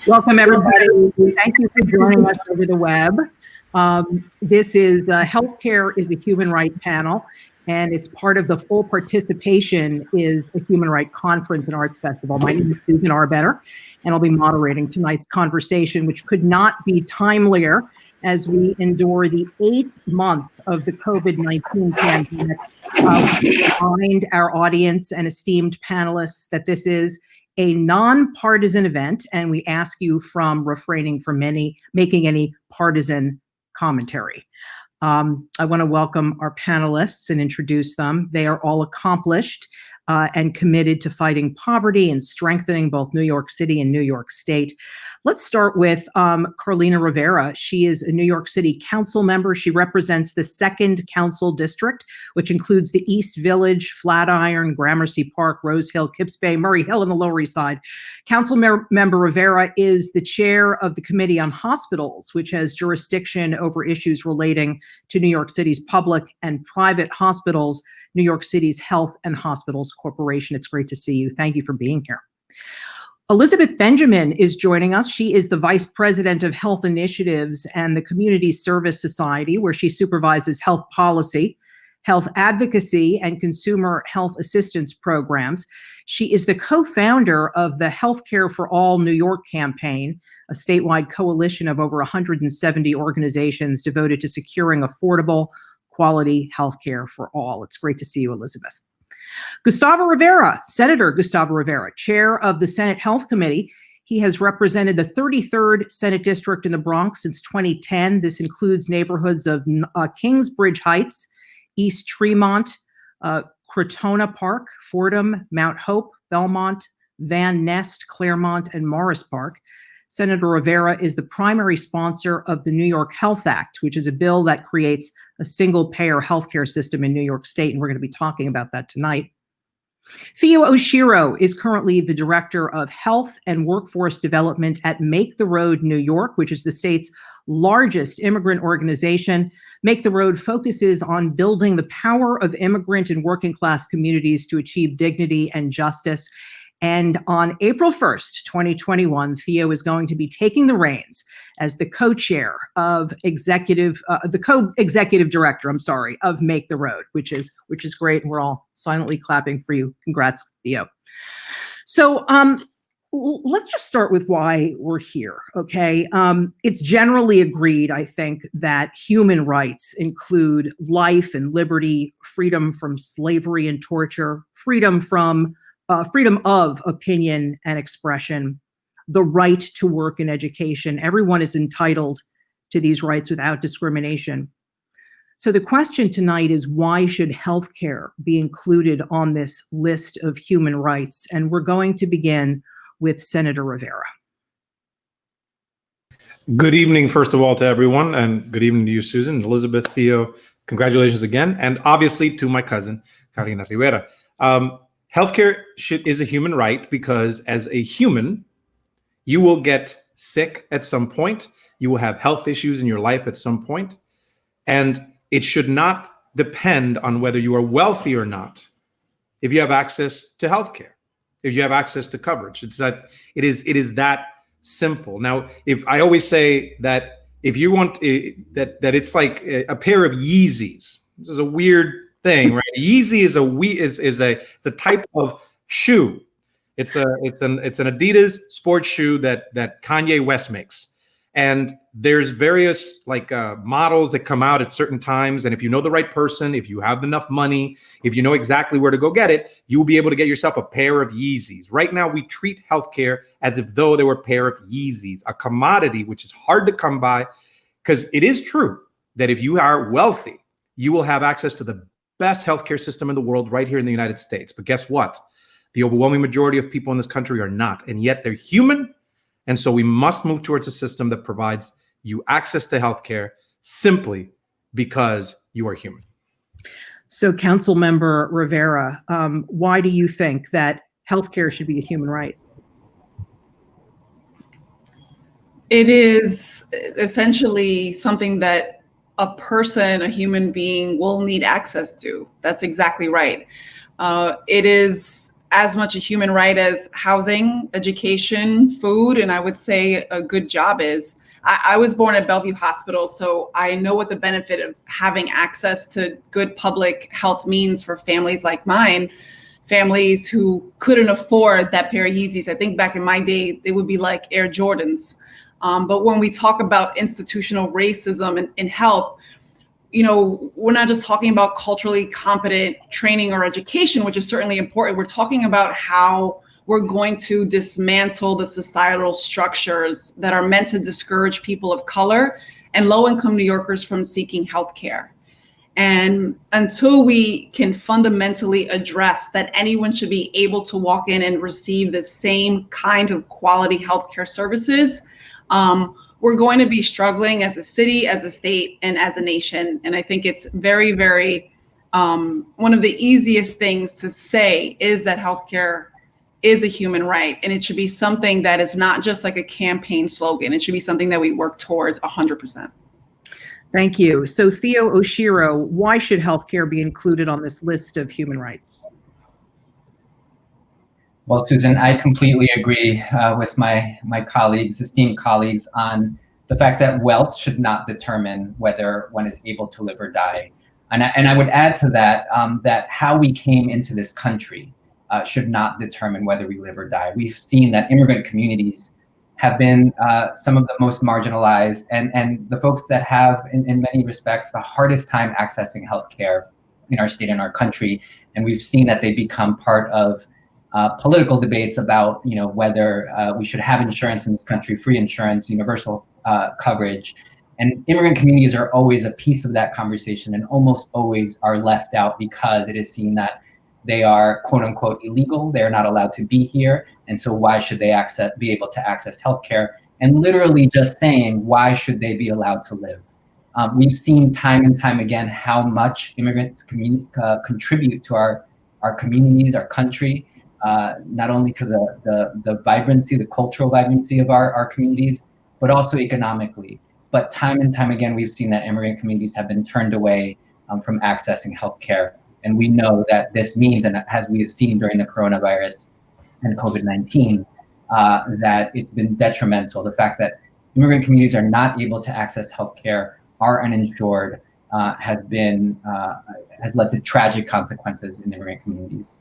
Welcome, everybody. Thank you for joining us over the web. This is Healthcare is a Human Right panel, and it's part of the Full Participation is a Human Right Conference and Arts Festival. My name is Susan Arbetter, and I'll be moderating tonight's conversation, which could not be timelier as we endure the 8th month of the COVID-19 pandemic. We remind our audience and esteemed panelists that this is a nonpartisan event, and we ask you from refraining from making any partisan commentary. I want to welcome our panelists and introduce them. They are all accomplished and committed to fighting poverty and strengthening both New York City and New York State. Let's start with Carlina Rivera. She is a New York City council member. She represents the 2nd Council District, which includes the East Village, Flatiron, Gramercy Park, Rose Hill, Kips Bay, Murray Hill, and the Lower East Side. Councilmember Rivera is the chair of the Committee on Hospitals, which has jurisdiction over issues relating to New York City's public and private hospitals, New York City's Health and Hospitals Corporation. It's great to see you. Thank you for being here. Elisabeth Benjamin is joining us. She is the Vice President of Health Initiatives and the Community Service Society, where she supervises health policy, health advocacy, and consumer health assistance programs. She is the co-founder of the Healthcare for All New York campaign, a statewide coalition of over 170 organizations devoted to securing affordable, quality healthcare for all. It's great to see you, Elisabeth. Gustavo Rivera, Senator Gustavo Rivera, chair of the Senate Health Committee. He has represented the 33rd Senate District in the Bronx since 2010. This includes neighborhoods of Kingsbridge Heights, East Tremont, Crotona Park, Fordham, Mount Hope, Belmont, Van Nest, Claremont, and Morris Park. Senator Rivera is the primary sponsor of the New York Health Act, which is a bill that creates a single-payer healthcare system in New York State, and we're going to be talking about that tonight. Theo Oshiro is currently the Director of Health and Workforce Development at Make the Road New York, which is the state's largest immigrant organization. Make the Road focuses on building the power of immigrant and working class communities to achieve dignity and justice. And on April 1st, 2021, Theo is going to be taking the reins as the co-chair of the co-executive director, of Make the Road, which is great. And we're all silently clapping for you. Congrats, Theo. So let's just start with why we're here, okay? It's generally agreed, I think, that human rights include life and liberty, freedom from slavery and torture, freedom of opinion and expression, the right to work and education. Everyone is entitled to these rights without discrimination. So the question tonight is, why should healthcare be included on this list of human rights? And we're going to begin with Senator Rivera. Good evening, first of all, to everyone, and good evening to you, Susan, Elisabeth, Theo. Congratulations again, and obviously to my cousin, Carlina Rivera. Healthcare is a human right because as a human, you will get sick at some point. You will have health issues in your life at some point, and it should not depend on whether you are wealthy or not. If you have access to healthcare, if you have access to coverage, it is that simple. Now, if I always say that if you want that it's like a pair of Yeezys. This is a weird thing, right? Yeezy is a type of shoe. It's an Adidas sports shoe that Kanye West makes, and there's various models that come out at certain times. And if you know the right person, if you have enough money, if you know exactly where to go get it, you will be able to get yourself a pair of Yeezys. Right now, we treat healthcare as if though they were a pair of Yeezys, a commodity which is hard to come by, because it is true that if you are wealthy, you will have access to the best healthcare system in the world right here in the United States. But guess what? The overwhelming majority of people in this country are not, and yet they're human. And so we must move towards a system that provides you access to healthcare simply because you are human. So, Councilmember Rivera, why do you think that healthcare should be a human right? It is essentially something that a person, a human being, will need access to. That's exactly right. It is as much a human right as housing, education, food, and I would say a good job is. I was born at Bellevue Hospital, so I know what the benefit of having access to good public health means for families like mine, families who couldn't afford that pair of Yeezys. I think back in my day, they would be like Air Jordans. But when we talk about institutional racism in health, we're not just talking about culturally competent training or education, which is certainly important. We're talking about how we're going to dismantle the societal structures that are meant to discourage people of color and low-income New Yorkers from seeking healthcare. And until we can fundamentally address that anyone should be able to walk in and receive the same kind of quality healthcare services, we're going to be struggling as a city, as a state, and as a nation. And I think it's very, very, one of the easiest things to say is that healthcare is a human right. And it should be something that is not just like a campaign slogan. It should be something that we work towards 100%. Thank you. So Theo Oshiro, why should healthcare be included on this list of human rights? Well, Susan, I completely agree with my colleagues, esteemed colleagues, on the fact that wealth should not determine whether one is able to live or die. And I would add to that, that how we came into this country should not determine whether we live or die. We've seen that immigrant communities have been some of the most marginalized and the folks that have, in many respects, the hardest time accessing healthcare in our state and our country. And we've seen that they become part of political debates about, whether we should have insurance in this country, free insurance, universal coverage. And immigrant communities are always a piece of that conversation and almost always are left out because it is seen that they are quote unquote illegal. They're not allowed to be here. And so why should they be able to access healthcare? And literally just saying, why should they be allowed to live? We've seen time and time again how much immigrants contribute to our communities, our country, not only to the vibrancy, the cultural vibrancy of our communities, but also economically. But time and time again, we've seen that immigrant communities have been turned away from accessing healthcare. And we know that this means, and as we have seen during the coronavirus and COVID-19, that it's been detrimental. The fact that immigrant communities are not able to access healthcare, are uninsured, has led to tragic consequences in immigrant communities.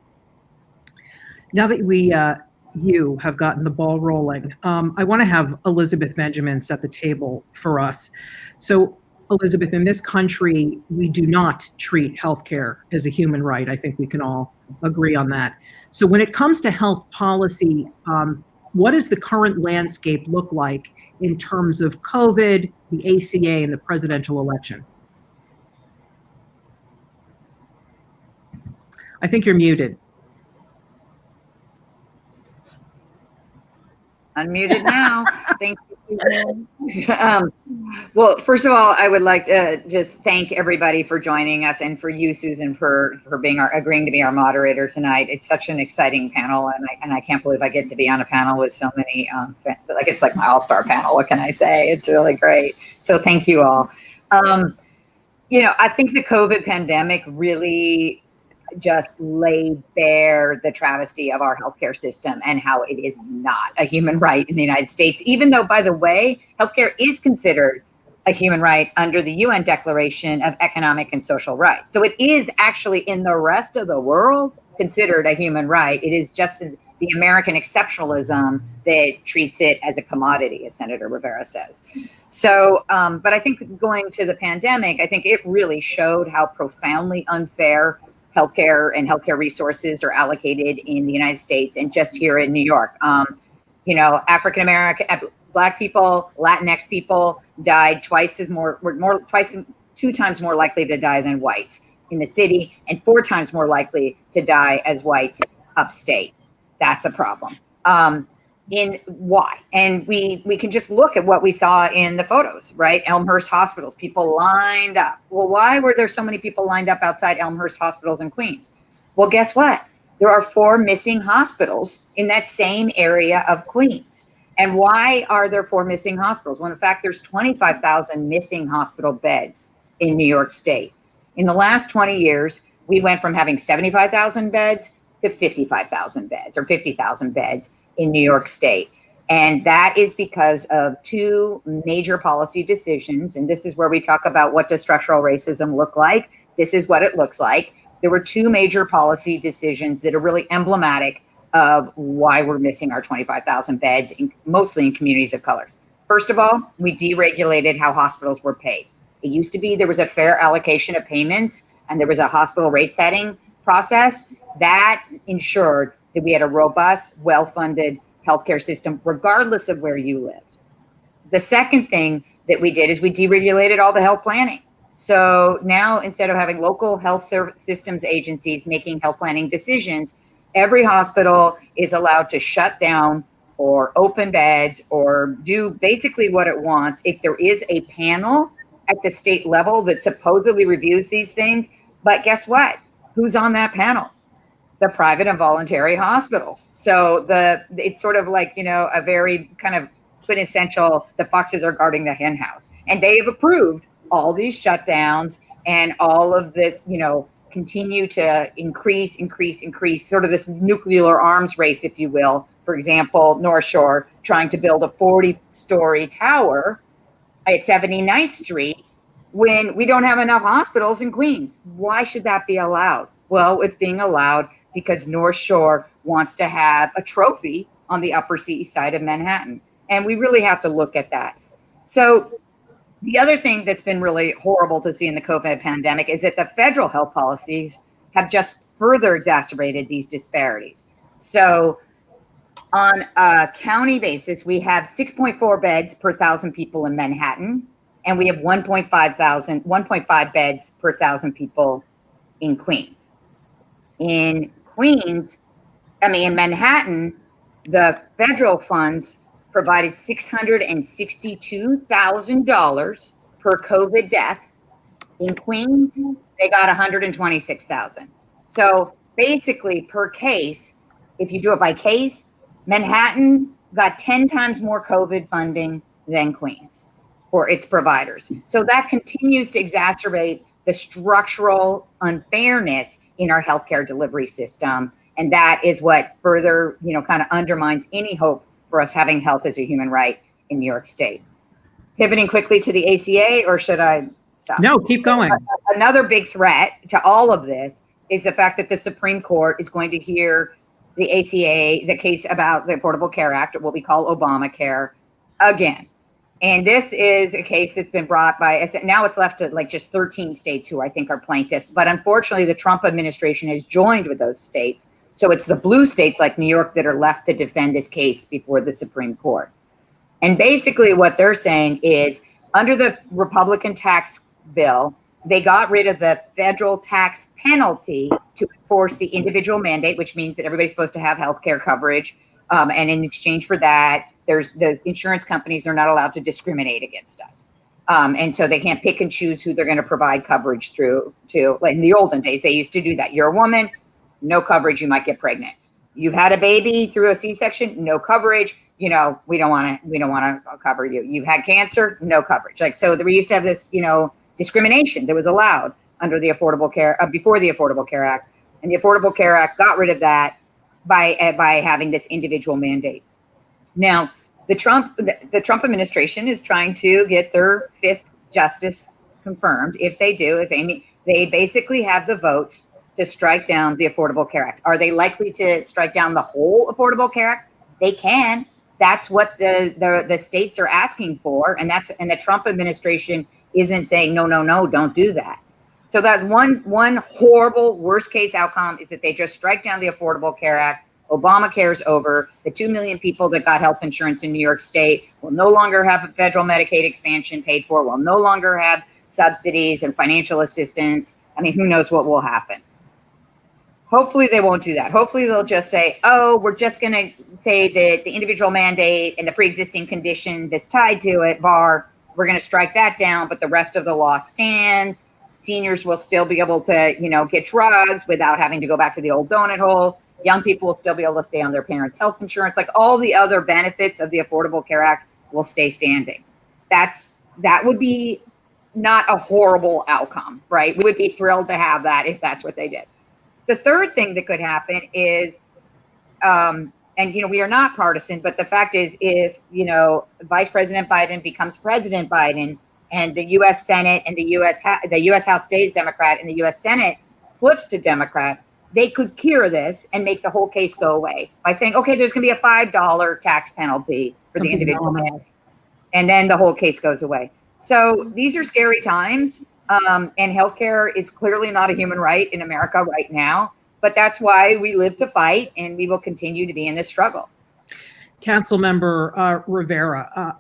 Now that you have gotten the ball rolling, I want to have Elisabeth Benjamin set the table for us. So, Elisabeth, in this country, we do not treat healthcare as a human right. I think we can all agree on that. So when it comes to health policy, what does the current landscape look like in terms of COVID, the ACA, and the presidential election? I think you're muted. Unmuted now. Thank you. Well, first of all, I would like to just thank everybody for joining us, and for you, Susan, for being agreeing to be our moderator tonight. It's such an exciting panel, and I can't believe I get to be on a panel with so many. It's like my all-star panel. What can I say? It's really great. So thank you all. I think the COVID pandemic really just laid bare the travesty of our healthcare system and how it is not a human right in the United States, even though, by the way, healthcare is considered a human right under the UN Declaration of Economic and Social Rights. So it is actually in the rest of the world considered a human right. It is just the American exceptionalism that treats it as a commodity, as Senator Rivera says. So, but I think going to the pandemic, I think it really showed how profoundly unfair healthcare and healthcare resources are allocated in the United States and just here in New York. African American, Black people, Latinx people died two times more likely to die than whites in the city, and 4 times more likely to die as whites upstate. That's a problem. In why? And we can just look at what we saw in the photos, right? Elmhurst hospitals, people lined up. Well, why were there so many people lined up outside Elmhurst hospitals in Queens? Well, guess what? There are 4 missing hospitals in that same area of Queens. And why are there 4 missing hospitals? Well, in fact, there's 25,000 missing hospital beds in New York State. In the last 20 years, we went from having 75,000 beds to 55,000 beds or 50,000 beds in New York State. And that is because of two major policy decisions. And this is where we talk about what does structural racism look like. This is what it looks like. There were two major policy decisions that are really emblematic of why we're missing our 25,000 beds, mostly in communities of color. First of all, we deregulated how hospitals were paid. It used to be there was a fair allocation of payments and there was a hospital rate setting process that ensured that we had a robust, well-funded healthcare system, regardless of where you lived. The second thing that we did is we deregulated all the health planning. So now instead of having local health systems agencies making health planning decisions, every hospital is allowed to shut down or open beds or do basically what it wants. If there is a panel at the state level that supposedly reviews these things, but guess what? Who's on that panel? The private and voluntary hospitals. So it's sort of like, a very kind of quintessential, the foxes are guarding the hen house. And they have approved all these shutdowns and all of this, continue to increase, sort of this nuclear arms race, if you will. For example, North Shore trying to build a 40-story tower at 79th Street when we don't have enough hospitals in Queens. Why should that be allowed? Well, it's being allowed because North Shore wants to have a trophy on the Upper East Side of Manhattan. And we really have to look at that. So the other thing that's been really horrible to see in the COVID pandemic is that the federal health policies have just further exacerbated these disparities. So on a county basis, we have 6.4 beds per 1,000 people in Manhattan, and we have 1.5 beds per 1,000 people in Queens. In Manhattan, the federal funds provided $662,000 per COVID death. In Queens, they got $126,000. So basically per case, if you do it by case, Manhattan got 10 times more COVID funding than Queens for its providers. So that continues to exacerbate the structural unfairness in our healthcare delivery system. And that is what further, kind of undermines any hope for us having health as a human right in New York State. Pivoting quickly to the ACA, or should I stop? No, keep going. Another big threat to all of this is the fact that the Supreme Court is going to hear the ACA, the case about the Affordable Care Act, or what we call Obamacare, again. And this is a case that's been brought by, now it's left to like just 13 states who I think are plaintiffs. But unfortunately, the Trump administration has joined with those states. So it's the blue states like New York that are left to defend this case before the Supreme Court. And basically what they're saying is under the Republican tax bill, they got rid of the federal tax penalty to enforce the individual mandate, which means that everybody's supposed to have health care coverage. And in exchange for that, the insurance companies are not allowed to discriminate against us. And so they can't pick and choose who they're going to provide coverage through to. Like in the olden days, they used to do that. You're a woman, no coverage, you might get pregnant. You've had a baby through a C-section, no coverage. We don't want to cover you. You've had cancer, no coverage. Like, so we used to have this, discrimination that was allowed under the Affordable Care, before the Affordable Care Act. And the Affordable Care Act got rid of that by having this individual mandate. Now, the Trump administration is trying to get their fifth justice confirmed. If they do, they basically have the votes to strike down the Affordable Care Act. Are they likely to strike down the whole Affordable Care Act? They can. That's what the states are asking for, and the Trump administration isn't saying no, don't do that. So that one horrible worst case outcome is that they just strike down the Affordable Care Act. Obamacare's over. The 2 million people that got health insurance in New York State will no longer have a federal Medicaid expansion paid for, will no longer have subsidies and financial assistance. I mean, who knows what will happen. Hopefully they won't do that. Hopefully they'll just say, oh, we're just going to say that the individual mandate and the pre-existing condition that's tied to it, we're going to strike that down, but the rest of the law stands. Seniors will still be able to, get drugs without having to go back to the old donut hole. Young people will still be able to stay on their parents' health insurance. Like all the other benefits of the Affordable Care Act will stay standing. That would be not a horrible outcome, right? We would be thrilled to have that if that's what they did. The third thing that could happen is, and we are not partisan, but the fact is, if Vice President Biden becomes President Biden, and the U.S. Senate and the U.S. House stays Democrat, and the U.S. Senate flips to Democrat, they could cure this and make the whole case go away by saying, okay, there's going to be a $5 tax penalty for the individual family, and then the whole case goes away. So these are scary times, and healthcare is clearly not a human right in America right now. But that's why we live to fight, and we will continue to be in this struggle. Councilmember Rivera,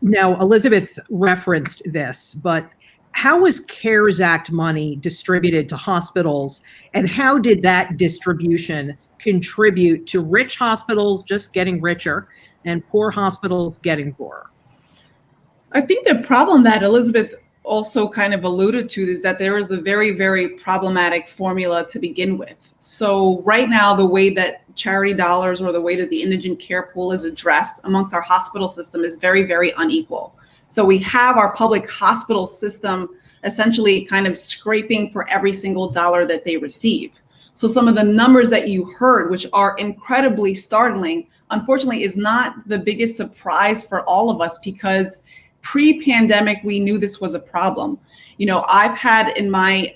now Elisabeth referenced this, but how was CARES Act money distributed to hospitals, and how did that distribution contribute to rich hospitals just getting richer and poor hospitals getting poorer? I think the problem that Elisabeth also kind of alluded to is that there is a very, very problematic formula to begin with. So right now, the way that charity dollars or the way that the indigent care pool is addressed amongst our hospital system is very, very unequal. So we have our public hospital system essentially kind of scraping for every single dollar that they receive. So some of the numbers that you heard, which are incredibly startling, unfortunately is not the biggest surprise for all of us, because pre-pandemic, we knew this was a problem. I've had in my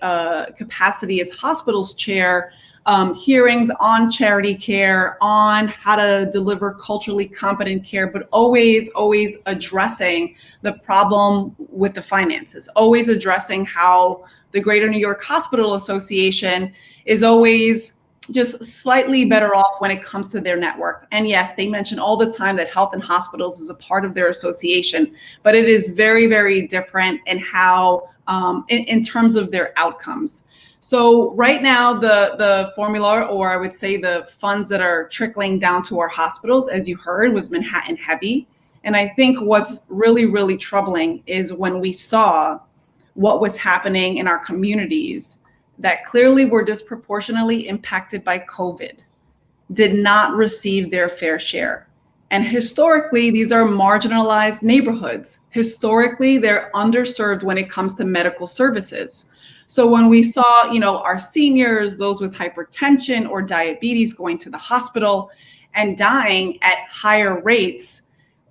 capacity as hospitals chair hearings on charity care, on how to deliver culturally competent care, but always addressing the problem with the finances, always addressing how the Greater New York Hospital Association is always just slightly better off when it comes to their network. And yes, they mention all the time that health and hospitals is a part of their association, but it is very, very different in how, in terms of their outcomes. So right now, the formula, or I would say the funds that are trickling down to our hospitals, as you heard, was Manhattan heavy. And I think what's really, really troubling is when we saw what was happening in our communities that clearly were disproportionately impacted by COVID, did not receive their fair share. And historically, these are marginalized neighborhoods. Historically, they're underserved when it comes to medical services. So when we saw, our seniors, those with hypertension or diabetes going to the hospital and dying at higher rates,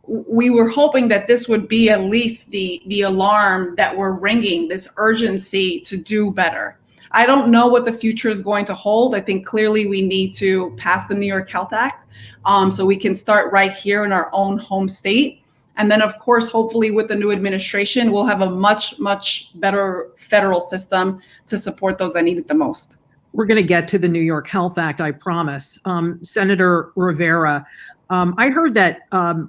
we were hoping that this would be at least the alarm that we're ringing, this urgency to do better. I don't know what the future is going to hold. I think clearly we need to pass the New York Health Act so we can start right here in our own home state. And then, of course, hopefully with the new administration, we'll have a much, much better federal system to support those that need it the most. We're going to get to the New York Health Act, I promise. Senator Rivera, I heard that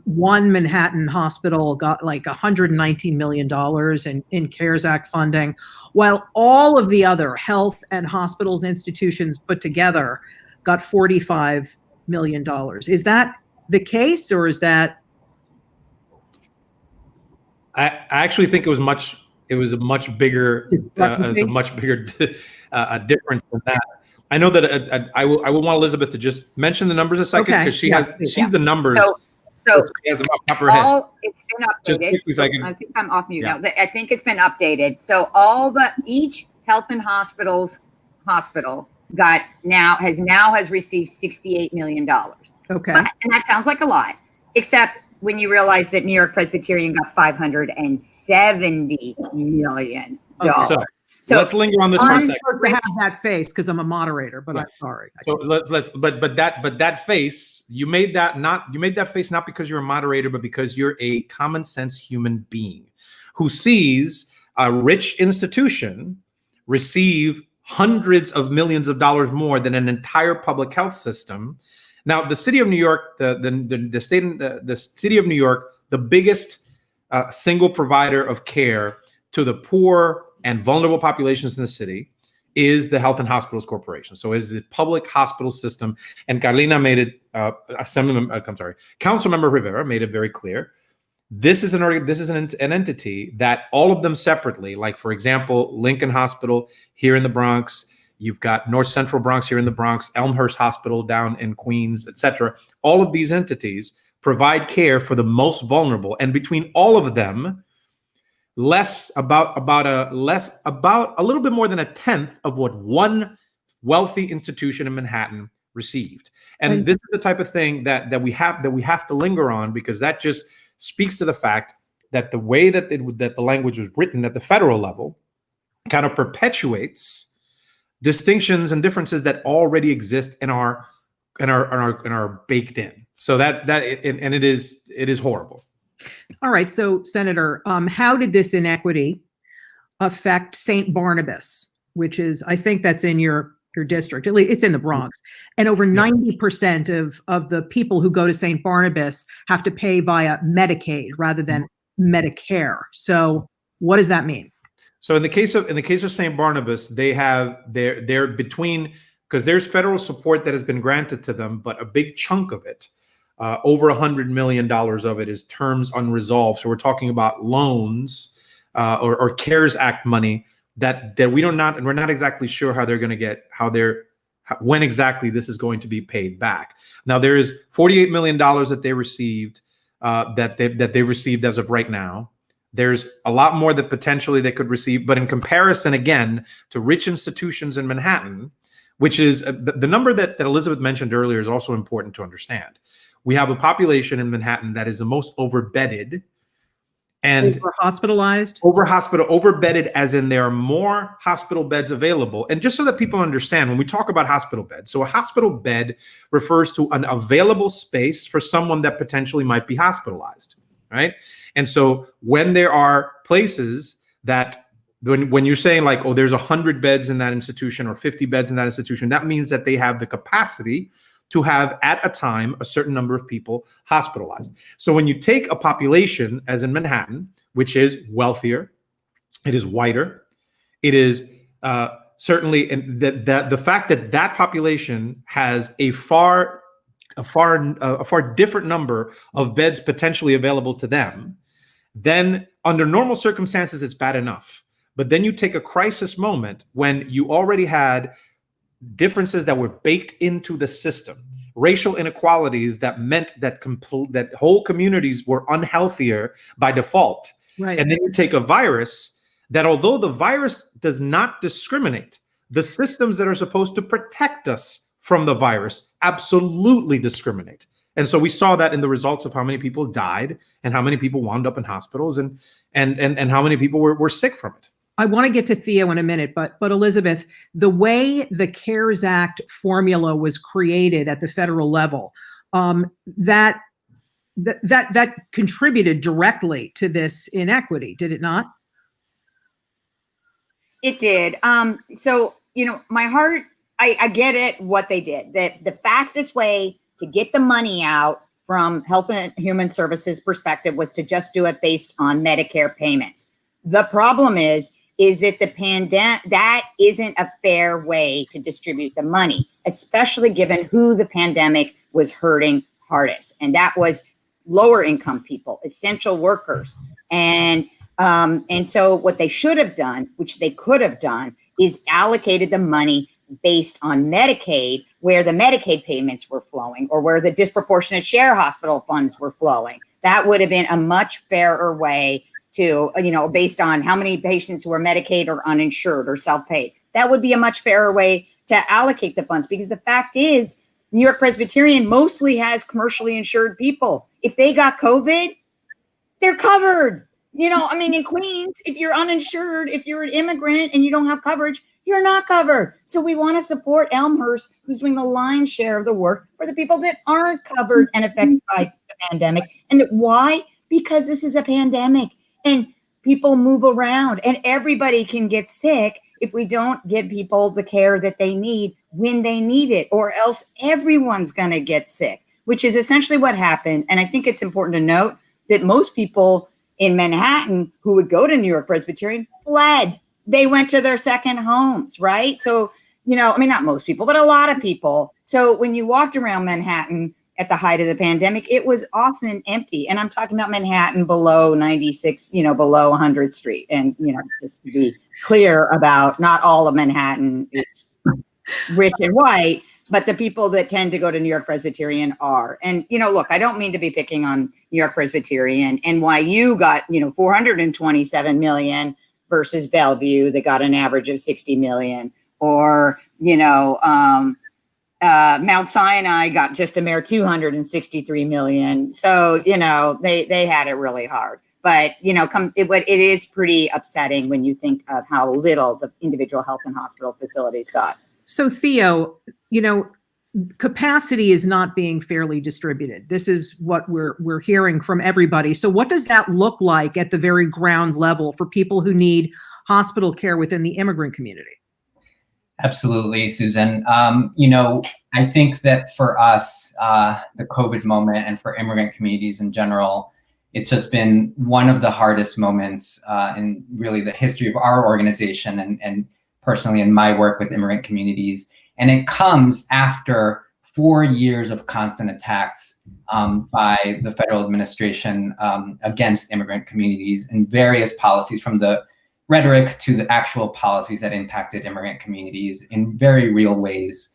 one Manhattan hospital got like $119 million in CARES Act funding, while all of the other health and hospitals institutions put together got $45 million. Is that the case, or is that? I actually think it was a much bigger difference than that. I know that I will want Elisabeth to just mention the numbers a second, because she's the numbers. So she has them up her head. It's been updated. Just quickly, I think I'm off mute now. I think it's been updated. So each health and hospital has received $68 million. Okay. And that sounds like a lot, except when you realize that New York Presbyterian got $570 million. Okay. So let's linger on this for a second. I'm supposed to have that face because I'm a moderator, but I'm sorry. So but that face, you made that face not because you're a moderator, but because you're a common sense human being who sees a rich institution receive hundreds of millions of dollars more than an entire public health system. Now, the city of New York, the city of New York, the biggest single provider of care to the poor and vulnerable populations in the city is the Health and Hospitals Corporation. So it is the public hospital system. And Carlina made it, Councilmember Rivera made it very clear. This is an entity that all of them separately, like for example, Lincoln Hospital here in the Bronx, you've got North Central Bronx here in the Bronx, Elmhurst Hospital down in Queens, etc. All of these entities provide care for the most vulnerable, and between all of them, about a little bit more than a tenth of what one wealthy institution in Manhattan received. And this is the type of thing that we have to linger on, because that just speaks to the fact that the way that the language was written at the federal level kind of perpetuates distinctions and differences that already exist and are baked in. So it is horrible. All right. So, Senator, how did this inequity affect St. Barnabas, which is, I think that's in your district, at least it's in the Bronx, and over 90% of the people who go to St. Barnabas have to pay via Medicaid rather than Medicare. So what does that mean? So in the case of St. Barnabas, they're between, because there's federal support that has been granted to them, but a big chunk of it, over $100 million of it, is terms unresolved. So we're talking about loans or CARES Act money that we're not exactly sure how they're going to get, when exactly this is going to be paid back. Now there is $48 million that they received, that they received as of right now. There's a lot more that potentially they could receive, but in comparison, again, to rich institutions in Manhattan, which is the number that Elisabeth mentioned earlier, is also important to understand. We have a population in Manhattan that is the most overbedded and overbedded, as in there are more hospital beds available. And just so that people understand, when we talk about hospital beds, so a hospital bed refers to an available space for someone that potentially might be hospitalized, right? And so when there are places that, when you're saying like, oh, there's 100 beds in that institution or 50 beds in that institution, that means that they have the capacity to have at a time a certain number of people hospitalized. So when you take a population, as in Manhattan, which is wealthier, it is whiter, it is certainly, and that the fact that population has a far different number of beds potentially available to them, then under normal circumstances, it's bad enough. But then you take a crisis moment when you already had differences that were baked into the system, racial inequalities that meant that that whole communities were unhealthier by default. Right. And then you take a virus that, although the virus does not discriminate, the systems that are supposed to protect us from the virus absolutely discriminate. And so we saw that in the results of how many people died and how many people wound up in hospitals and how many people were sick from it. I want to get to Theo in a minute, but Elisabeth, the way the CARES Act formula was created at the federal level, that contributed directly to this inequity, did it not? It did. So, my heart, I get it, what they did. That the fastest way to get the money out from Health and Human Services perspective was to just do it based on Medicare payments. The problem is that the pandemic, that isn't a fair way to distribute the money, especially given who the pandemic was hurting hardest. And that was lower income people, essential workers. And so what they should have done, which they could have done, is allocated the money based on Medicaid, where the Medicaid payments were flowing or where the disproportionate share hospital funds were flowing. That would have been a much fairer way to, based on how many patients who are Medicaid or uninsured or self-paid. That would be a much fairer way to allocate the funds, because the fact is, New York Presbyterian mostly has commercially insured people. If they got COVID, they're covered. In Queens, if you're uninsured, if you're an immigrant and you don't have coverage, you're not covered. So we want to support Elmhurst, who's doing the lion's share of the work for the people that aren't covered and affected by the pandemic. And why? Because this is a pandemic and people move around and everybody can get sick if we don't give people the care that they need when they need it, or else everyone's going to get sick, which is essentially what happened. And I think it's important to note that most people in Manhattan who would go to New York Presbyterian fled. They went to their second homes, right? So, not most people, but a lot of people. So when you walked around Manhattan at the height of the pandemic, it was often empty. And I'm talking about Manhattan below 96, below 100th Street. And, just to be clear about, not all of Manhattan is rich and white, but the people that tend to go to New York Presbyterian are. And, look, I don't mean to be picking on New York Presbyterian. NYU got, $427 million versus Bellevue, they got an average of 60 million. Or, Mount Sinai got just a mere 263 million. So, they had it really hard. But, it is pretty upsetting when you think of how little the individual health and hospital facilities got. So, Theo, capacity is not being fairly distributed. This is what we're hearing from everybody. So what does that look like at the very ground level for people who need hospital care within the immigrant community? Absolutely, Susan. I think that for us, the COVID moment and for immigrant communities in general, it's just been one of the hardest moments in really the history of our organization and personally in my work with immigrant communities. And it comes after 4 years of constant attacks by the federal administration against immigrant communities and various policies, from the rhetoric to the actual policies that impacted immigrant communities in very real ways.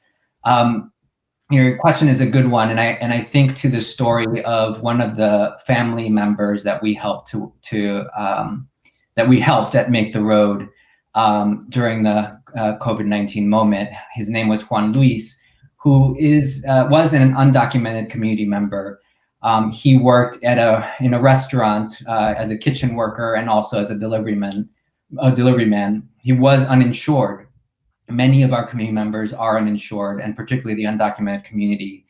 Your question is a good one, and I think to the story of one of the family members that we helped at Make the Road during the COVID-19 moment. His name was Juan Luis, who was an undocumented community member. He worked in a restaurant as a kitchen worker and also as a delivery man. He was uninsured. Many of our community members are uninsured, and particularly the undocumented community.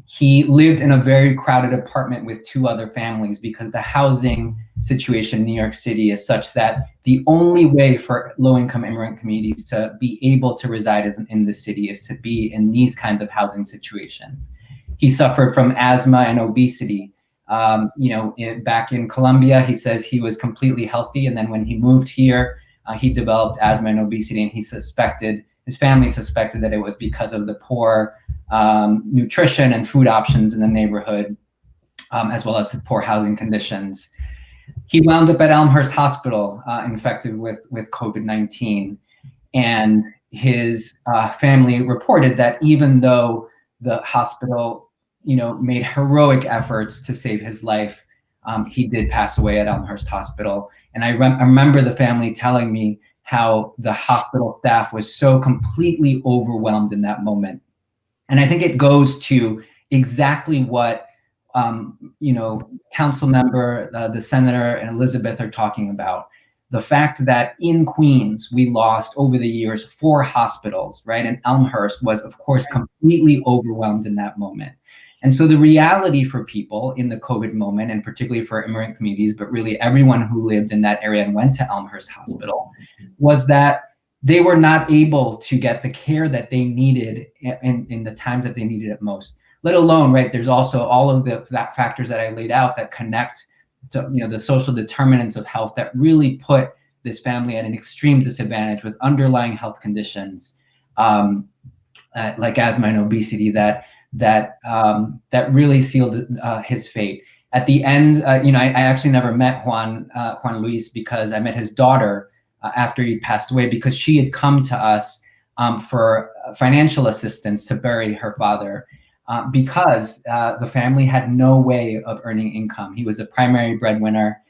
He lived in a very crowded apartment with 2 other families because the housing situation in New York City is such that the only way for low-income immigrant communities to be able to reside in the city is to be in these kinds of housing situations. He suffered from asthma and obesity. Back in Colombia, he says he was completely healthy, and then when he moved here, he developed asthma and obesity, and his family suspected that it was because of the poor nutrition and food options in the neighborhood, as well as the poor housing conditions. He wound up at Elmhurst Hospital, infected with COVID-19, and his family reported that even though the hospital, made heroic efforts to save his life, he did pass away at Elmhurst Hospital. And I remember the family telling me how the hospital staff was so completely overwhelmed in that moment. And I think it goes to exactly what, Councilmember, the Senator, and Elisabeth are talking about. The fact that in Queens, we lost over the years 4 hospitals, right? And Elmhurst was, of course, completely overwhelmed in that moment. And so the reality for people in the COVID moment, and particularly for immigrant communities, but really everyone who lived in that area and went to Elmhurst Hospital, was that they were not able to get the care that they needed in the times that they needed it most. Let alone, right, there's also all of the factors that I laid out that connect to the social determinants of health that really put this family at an extreme disadvantage with underlying health conditions like asthma and obesity that really sealed his fate. At the end, I actually never met Juan Luis because I met his daughter after he passed away, because she had come to us for financial assistance to bury her father because the family had no way of earning income. He was the primary breadwinner,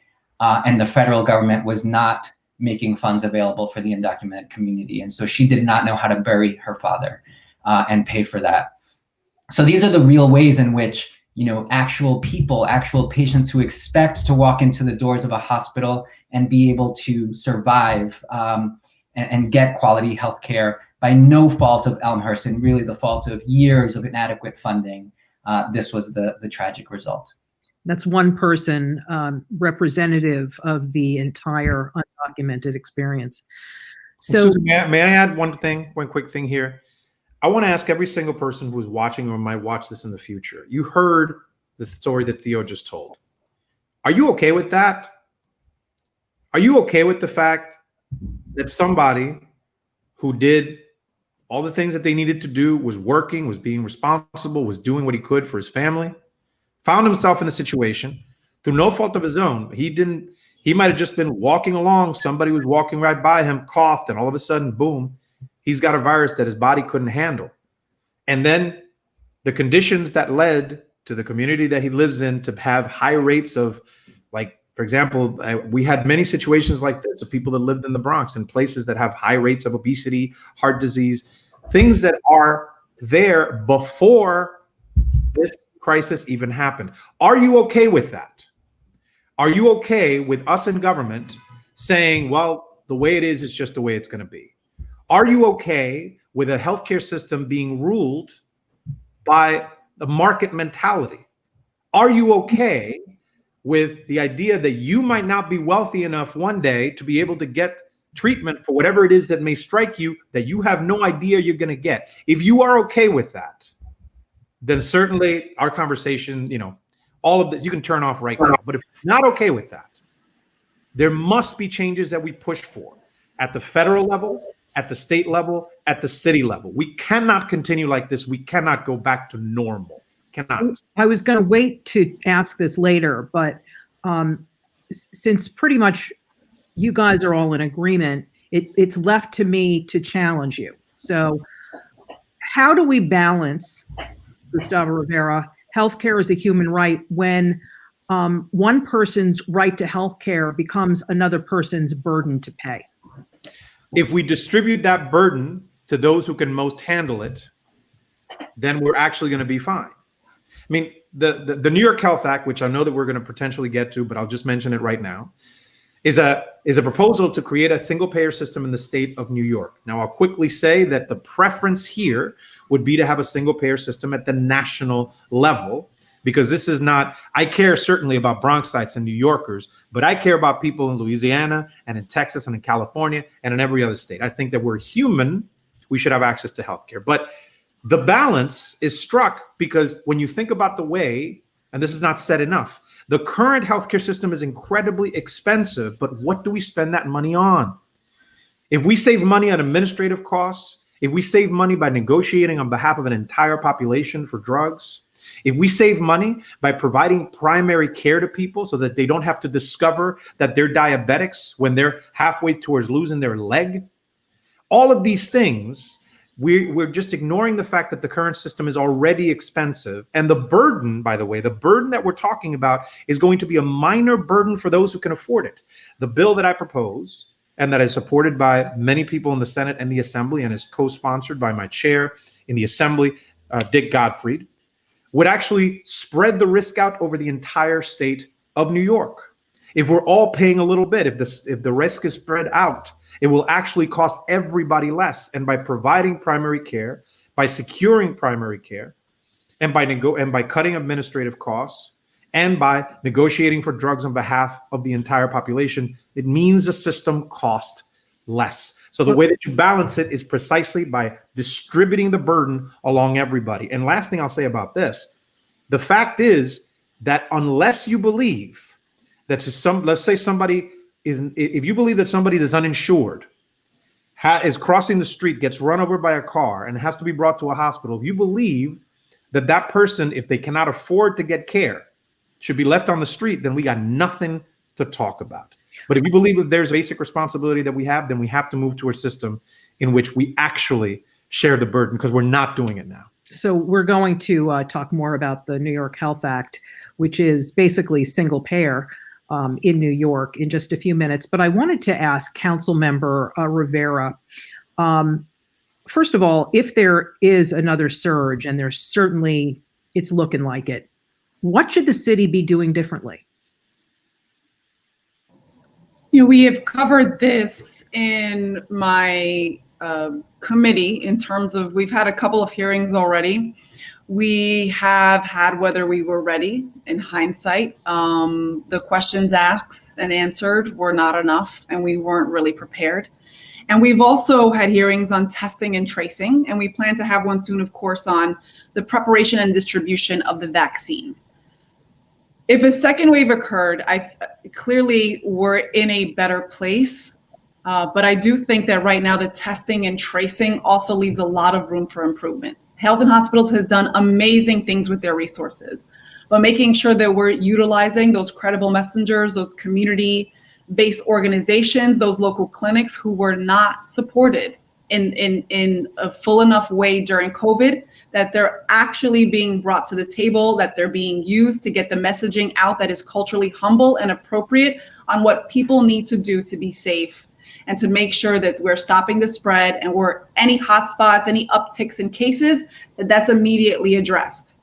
and the federal government was not making funds available for the undocumented community. And so she did not know how to bury her father and pay for that. So these are the real ways in which, actual people, actual patients who expect to walk into the doors of a hospital and be able to survive and get quality health care by no fault of Elmhurst and really the fault of years of inadequate funding. This was the tragic result. That's one person representative of the entire undocumented experience. So Susan, may I add one quick thing here? I want to ask every single person who's watching or might watch this in the future. You heard the story that Theo just told. Are you okay with that? Are you okay with the fact that somebody who did all the things that they needed to do, was working, was being responsible, was doing what he could for his family, found himself in a situation through no fault of his own? He might have just been walking along. Somebody was walking right by him, coughed, and all of a sudden, boom, he's got a virus that his body couldn't handle. And then the conditions that led to the community that he lives in to have high rates of, like, for example, we had many situations like this of people that lived in the Bronx and places that have high rates of obesity, heart disease. things that are there before this crisis even happened. Are you okay with that? Are you okay with us in government saying, well, the way it is just the way it's going to be? Are you okay with a healthcare system being ruled by the market mentality? Are you okay with the idea that you might not be wealthy enough one day to be able to get treatment for whatever it is that may strike you that you have no idea you're going to get? If you are okay with that, then certainly our conversation, all of this, you can turn off right now. But if you're not okay with that, there must be changes that we push for at the federal level, at the state level, at the city level. We cannot continue like this. We cannot go back to normal. Cannot. I was going to wait to ask this later, but since pretty much you guys are all in agreement, it's left to me to challenge you. So how do we balance, Gustavo Rivera, healthcare is a human right when one person's right to healthcare becomes another person's burden to pay? If we distribute that burden to those who can most handle it, then we're actually going to be fine. I mean, the New York Health Act, which I know that we're going to potentially get to, but I'll just mention it right now, is a proposal to create a single payer system in the state of New York. Now, I'll quickly say that the preference here would be to have a single payer system at the national level, because this is not, I care certainly about Bronxites and New Yorkers, but I care about people in Louisiana and in Texas and in California and in every other state. I think that we're human. We should have access to healthcare. But the balance is struck because when you think about the way, and this is not said enough, the current healthcare system is incredibly expensive, but what do we spend that money on? If we save money on administrative costs, if we save money by negotiating on behalf of an entire population for drugs, if we save money by providing primary care to people so that they don't have to discover that they're diabetics when they're halfway towards losing their leg, all of these things, we're just ignoring the fact that the current system is already expensive. And the burden, by the way, the burden that we're talking about is going to be a minor burden for those who can afford it. The bill that I propose, and that is supported by many people in the Senate and the Assembly and is co-sponsored by my chair in the Assembly, Dick Gottfried, would actually spread the risk out over the entire state of New York. If we're all paying a little bit, if the risk is spread out, it will actually cost everybody less. And by providing primary care, by securing primary care, and by cutting administrative costs, and by negotiating for drugs on behalf of the entire population, it means the system costs less. So the way that you balance it is precisely by distributing the burden along everybody. And last thing I'll say about this, the fact is that unless you believe that let's say somebody is, if you believe that somebody that's uninsured is crossing the street, gets run over by a car and has to be brought to a hospital, if you believe that that person, if they cannot afford to get care, should be left on the street, then we got nothing to talk about. But if you believe that there's a basic responsibility that we have, then we have to move to a system in which we actually share the burden, because we're not doing it now. So we're going to talk more about the New York Health Act, which is basically single payer in New York, in just a few minutes. But I wanted to ask Councilmember Rivera, first of all, if there is another surge, and there's certainly, it's looking like it, what should the city be doing differently? We have covered this in my committee in terms of, we've had a couple of hearings already. We have had whether we were ready. In hindsight, the questions asked and answered were not enough, and we weren't really prepared. And we've also had hearings on testing and tracing, and we plan to have one soon, of course, on the preparation and distribution of the vaccine. If a second wave occurred, clearly we're in a better place. But I do think that right now the testing and tracing also leaves a lot of room for improvement. Health and Hospitals has done amazing things with their resources, but making sure that we're utilizing those credible messengers, those community-based organizations, those local clinics who were not supported in a full enough way during COVID, that they're actually being brought to the table, that they're being used to get the messaging out that is culturally humble and appropriate on what people need to do to be safe and to make sure that we're stopping the spread and we're any hotspots, any upticks in cases, that's immediately addressed.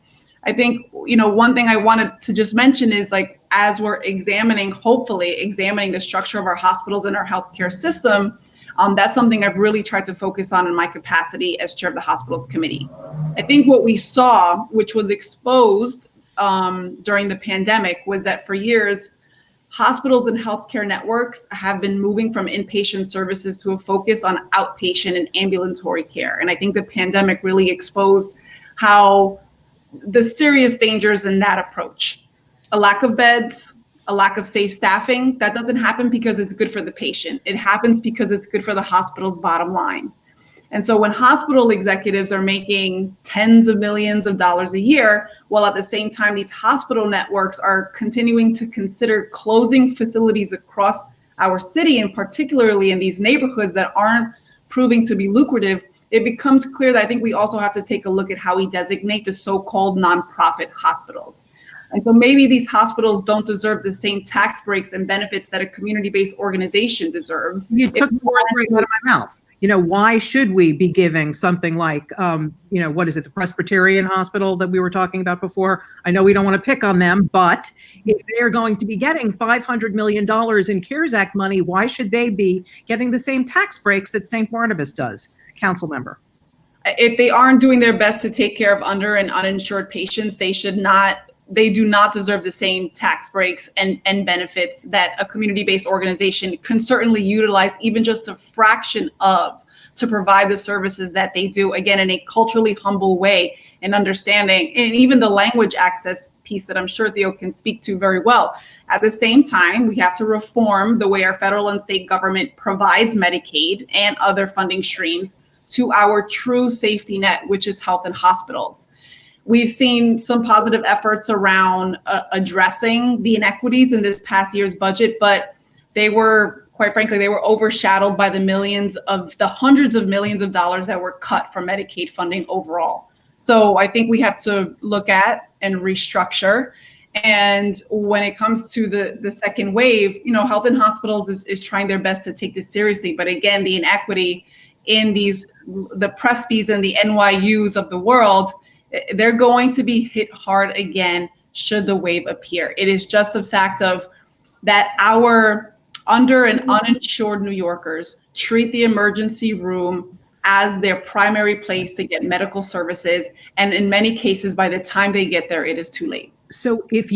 I think, one thing I wanted to just mention is, like, as we're hopefully examining the structure of our hospitals and our healthcare system, that's something I've really tried to focus on in my capacity as chair of the hospitals committee. I think what we saw, which was exposed during the pandemic, was that for years, hospitals and healthcare networks have been moving from inpatient services to a focus on outpatient and ambulatory care. And I think the pandemic really exposed how the serious dangers in that approach. A lack of beds, a lack of safe staffing, that doesn't happen because it's good for the patient. It happens because it's good for the hospital's bottom line. And so when hospital executives are making tens of millions of dollars a year, while at the same time these hospital networks are continuing to consider closing facilities across our city, and particularly in these neighborhoods that aren't proving to be lucrative, it becomes clear that I think we also have to take a look at how we designate the so-called nonprofit hospitals. And so maybe these hospitals don't deserve the same tax breaks and benefits that a community-based organization deserves. You took the words right out of my mouth. Why should we be giving something like, what is it, the Presbyterian Hospital that we were talking about before? I know we don't want to pick on them, but if they're going to be getting $500 million in CARES Act money, why should they be getting the same tax breaks that St. Barnabas does? Councilmember. If they aren't doing their best to take care of under and uninsured patients, they do not deserve the same tax breaks and benefits that a community-based organization can certainly utilize even just a fraction of to provide the services that they do, again, in a culturally humble way and understanding, and even the language access piece that I'm sure Theo can speak to very well. At the same time, we have to reform the way our federal and state government provides Medicaid and other funding streams to our true safety net, which is health and hospitals. We've seen some positive efforts around addressing the inequities in this past year's budget, but they were, quite frankly, they were overshadowed by the hundreds of millions of dollars that were cut from Medicaid funding overall. So I think we have to look at and restructure. And when it comes to the second wave, health and hospitals is trying their best to take this seriously. But again, the inequity in the Presbys and the NYUs of the world, they're going to be hit hard again should the wave appear. It is just a fact of that our under and uninsured New Yorkers treat the emergency room as their primary place to get medical services. And in many cases, by the time they get there, it is too late. So if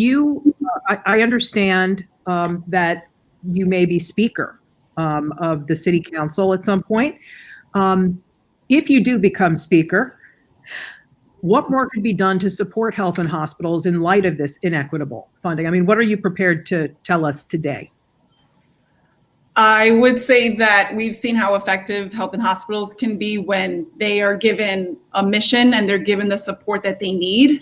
I understand that you may be speaker of the city council at some point. If you do become speaker, what more could be done to support health and hospitals in light of this inequitable funding? I mean, what are you prepared to tell us today? I would say that we've seen how effective health and hospitals can be when they are given a mission and they're given the support that they need.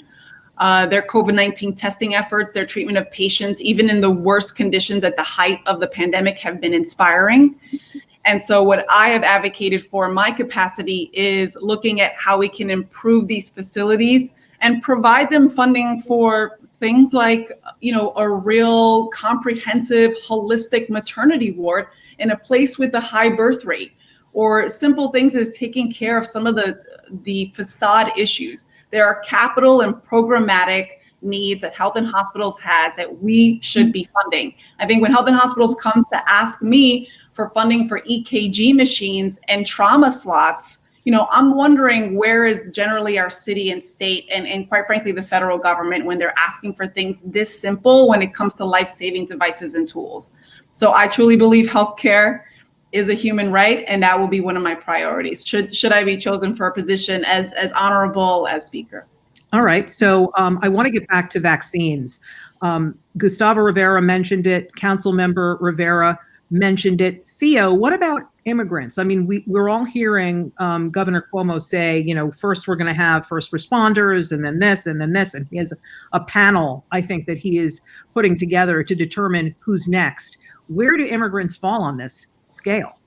Their COVID-19 testing efforts, their treatment of patients, even in the worst conditions at the height of the pandemic, have been inspiring. And so what I have advocated for in my capacity is looking at how we can improve these facilities and provide them funding for things like, a real comprehensive, holistic maternity ward in a place with a high birth rate, or simple things as taking care of some of the facade issues. There are capital and programmatic needs that health and hospitals has that we should be funding. I think when health and hospitals comes to ask me for funding for EKG machines and trauma slots, I'm wondering where is generally our city and state and quite frankly, the federal government when they're asking for things this simple when it comes to life-saving devices and tools. So I truly believe healthcare is a human right, and that will be one of my priorities. Should I be chosen for a position as honorable as speaker? All right. So I want to get back to vaccines. Gustavo Rivera mentioned it. Councilmember Rivera mentioned it. Theo, what about immigrants? I mean, we're all hearing Governor Cuomo say, first we're going to have first responders and then this and then this. And he has a panel, I think, that he is putting together to determine who's next. Where do immigrants fall on this scale?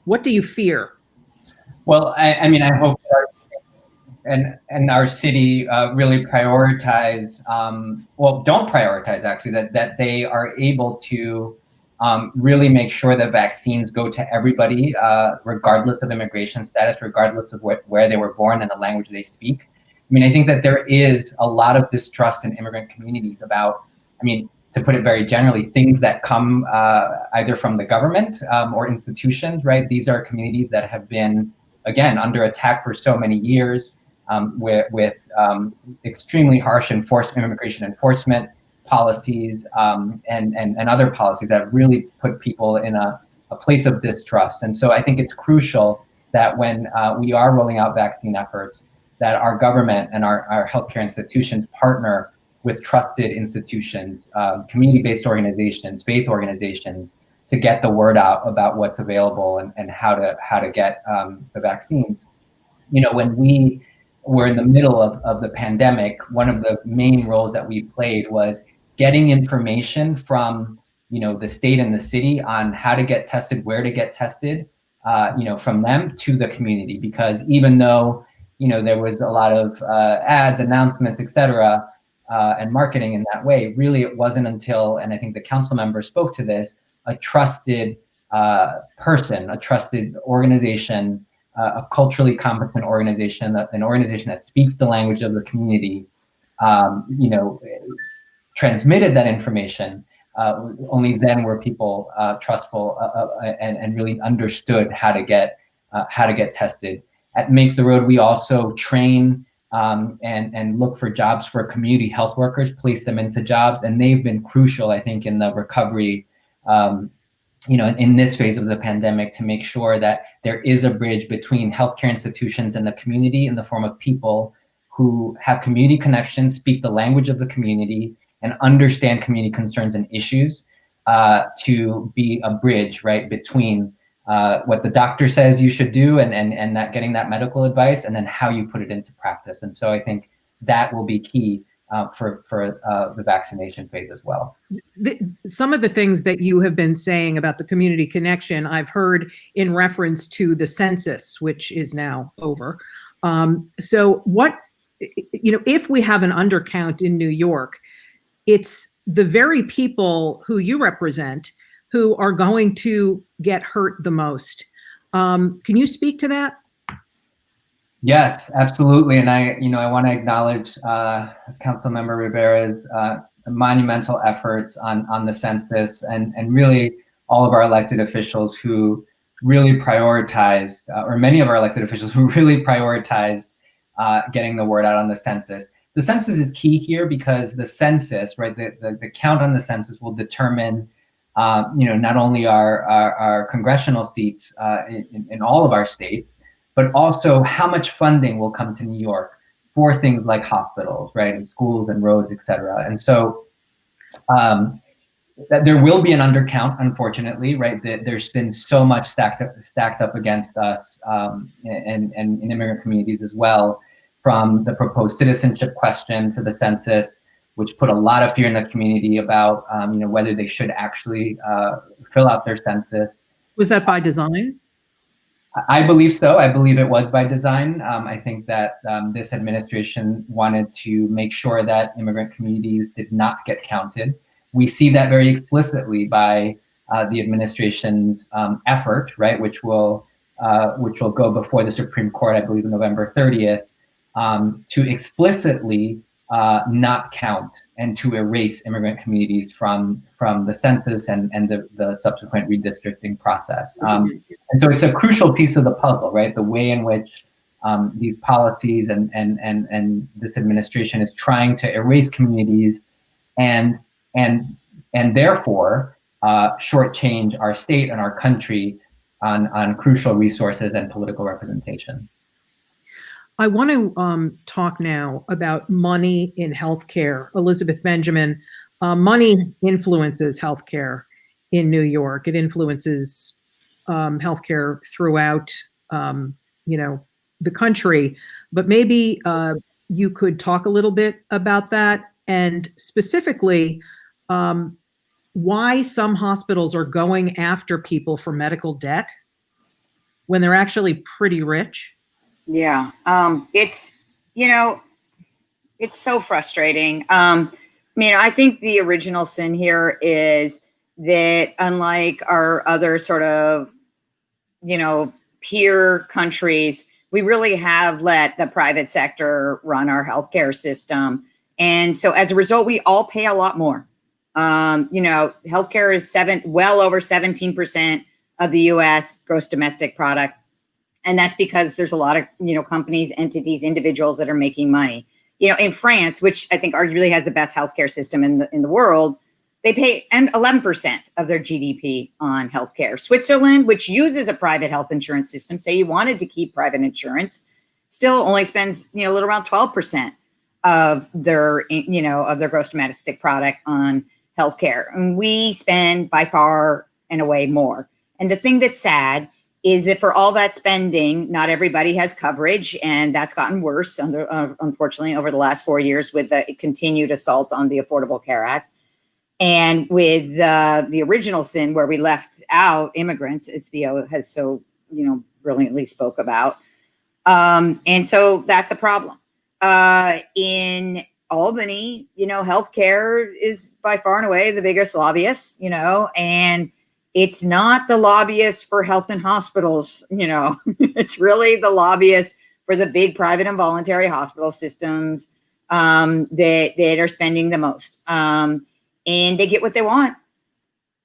What do you fear? Well, I mean, I hope and our city really prioritize, don't prioritize actually, that they are able to really make sure that vaccines go to everybody, regardless of immigration status, regardless of where they were born and the language they speak. I mean, I think that there is a lot of distrust in immigrant communities about, I mean, to put it very generally, things that come either from the government or institutions, right? These are communities that have been, again, under attack for so many years with extremely harsh immigration enforcement policies and other policies that really put people in a place of distrust. And so I think it's crucial that when we are rolling out vaccine efforts, that our government and our healthcare institutions partner with trusted institutions, community-based organizations, faith organizations, to get the word out about what's available and how to get the vaccines. You know, when we were in the middle of the pandemic, one of the main roles that we played was getting information from, you know, the state and the city on how to get tested, where to get tested, you know, from them to the community. Because even though, you know, there was a lot of ads, announcements, et cetera, and marketing in that way, really it wasn't until, and I think the council member spoke to this, a trusted person, a trusted organization, a culturally competent organization, an organization that speaks the language of the community, you know, transmitted that information. Only then were people trustful and really understood how to get tested. At Make the Road, we also train and look for jobs for community health workers, place them into jobs, and they've been crucial, I think, in the recovery, you know, in this phase of the pandemic, to make sure that there is a bridge between healthcare institutions and the community in the form of people who have community connections, speak the language of the community, and understand community concerns and issues, to be a bridge, right, between what the doctor says you should do and that getting that medical advice, and then how you put it into practice. And so I think that will be key for the vaccination phase as well. Some of the things that you have been saying about the community connection, I've heard in reference to the census, which is now over. So what, you know, if we have an undercount in New York, it's the very people who you represent who are going to get hurt the most. Can you speak to that? Yes, absolutely. And I want to acknowledge Councilmember Rivera's monumental efforts on the census, and really all of our elected officials who really prioritized, or many of our elected officials who really prioritized getting the word out on the census. The census is key here because the census, right, the count on the census will determine, you know, not only our congressional seats in all of our states, but also how much funding will come to New York for things like hospitals, right, and schools and roads, et cetera. And so that there will be an undercount, unfortunately, right? There's been so much stacked up against us and in immigrant communities as well, from the proposed citizenship question for the census, which put a lot of fear in the community about you know, whether they should actually fill out their census. Was that by design? I believe so. I believe it was by design. I think that this administration wanted to make sure that immigrant communities did not get counted. We see that very explicitly by the administration's effort, right, which will go before the Supreme Court, I believe, on November 30th, to explicitly not count and to erase immigrant communities from the census and the subsequent redistricting process. And so it's a crucial piece of the puzzle, right? The way in which these policies and this administration is trying to erase communities and therefore shortchange our state and our country on crucial resources and political representation. I want to talk now about money in healthcare. Elisabeth Benjamin, money influences healthcare in New York. It influences healthcare throughout, you know, the country. But maybe you could talk a little bit about that, and specifically why some hospitals are going after people for medical debt when they're actually pretty rich. Yeah, it's, you know, it's so frustrating. I mean, I think the original sin here is that unlike our other sort of, peer countries, we really have let the private sector run our healthcare system. And so as a result, we all pay a lot more. Healthcare is well over 17% of the US gross domestic product. And that's because there's a lot of, companies, entities, individuals that are making money. In France, which I think arguably has the best healthcare system in the world, they pay 11% of their GDP on healthcare. Switzerland, which uses a private health insurance system, say you wanted to keep private insurance, still only spends, a little around 12% of their, of their gross domestic product on healthcare. And we spend by far and away more. And the thing that's sad is that for all that spending, not everybody has coverage, and that's gotten worse, unfortunately, over the last 4 years with the continued assault on the Affordable Care Act. And with the original sin where we left out immigrants, as Theo has so, brilliantly spoke about. And so that's a problem. In Albany, healthcare is by far and away the biggest lobbyist, and it's not the lobbyist for health and hospitals, it's really the lobbyist for the big private and voluntary hospital systems that are spending the most. And they get what they want.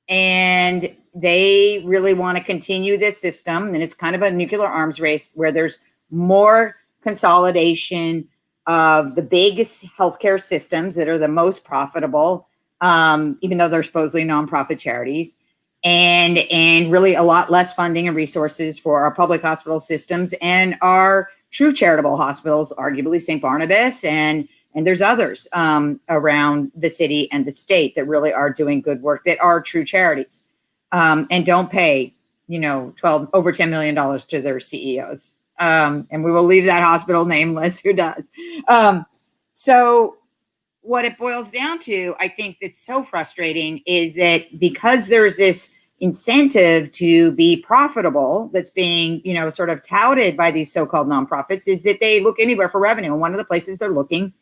And they really want to continue this system. And it's kind of a nuclear arms race where there's more consolidation of the biggest healthcare systems that are the most profitable, even though they're supposedly nonprofit charities, and really a lot less funding and resources for our public hospital systems and our true charitable hospitals, arguably St. Barnabas, and there's others around the city and the state that really are doing good work, that are true charities, and don't pay, over $10 million to their CEOs. And we will leave that hospital nameless who does. So what it boils down to, I think that's so frustrating, is that because there's this incentive to be profitable that's being, sort of touted by these so-called nonprofits, is that they look anywhere for revenue. And one of the places they're looking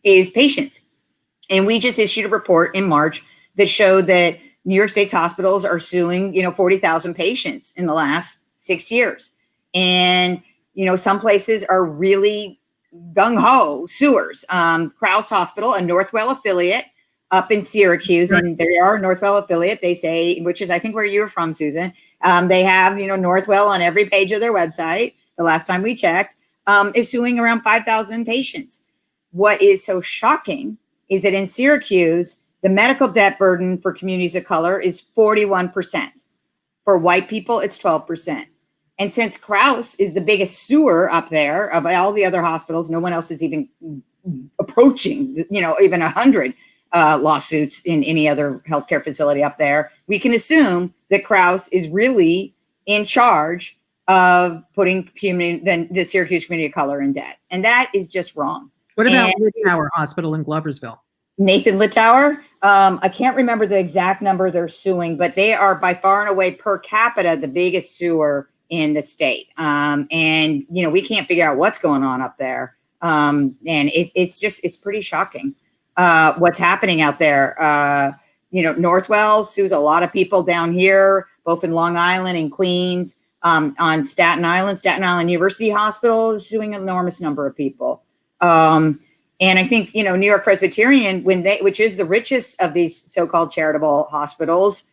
is patients. And we just issued a report in March that showed that New York State's hospitals are suing, 40,000 patients in the last 6 years. And, some places are really gung-ho suers. Crouse Hospital, a Northwell affiliate up in Syracuse, and they are a Northwell affiliate, they say, which is, I think, where you're from, Susan. They have, Northwell on every page of their website, the last time we checked, is suing around 5,000 patients. What is so shocking is that in Syracuse, the medical debt burden for communities of color is 41%. For white people, it's 12%. And since Crouse is the biggest suer up there of all the other hospitals, no one else is even approaching, even 100 lawsuits in any other healthcare facility up there. We can assume that Crouse is really in charge of putting the Syracuse community of color in debt. And that is just wrong. What about Littauer Hospital in Gloversville? Nathan Littauer, I can't remember the exact number they're suing, but they are by far and away per capita the biggest suer in the state. And, we can't figure out what's going on up there. And it's pretty shocking what's happening out there. Northwell sues a lot of people down here, both in Long Island and Queens, on Staten Island. Staten Island University Hospital is suing an enormous number of people. And I think, New York Presbyterian, which is the richest of these so-called charitable hospitals,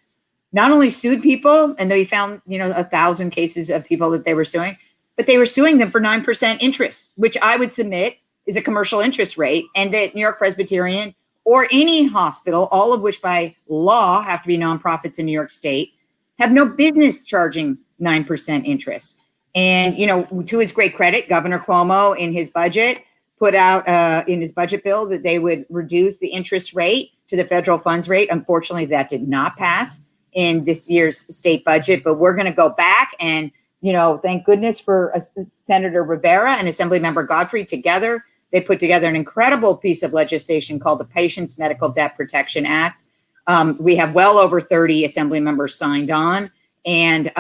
not only sued people, and they found, 1,000 cases of people that they were suing, but they were suing them for 9% interest, which I would submit is a commercial interest rate, and that New York Presbyterian or any hospital, all of which by law have to be nonprofits in New York State, have no business charging 9% interest. And, to his great credit, Governor Cuomo in his budget put out in his budget bill that they would reduce the interest rate to the federal funds rate. Unfortunately, that did not pass in this year's state budget, but we're going to go back and, thank goodness for Senator Rivera and Assemblymember Godfrey together. They put together an incredible piece of legislation called the Patients Medical Debt Protection Act. We have well over 30 Assembly members signed on and,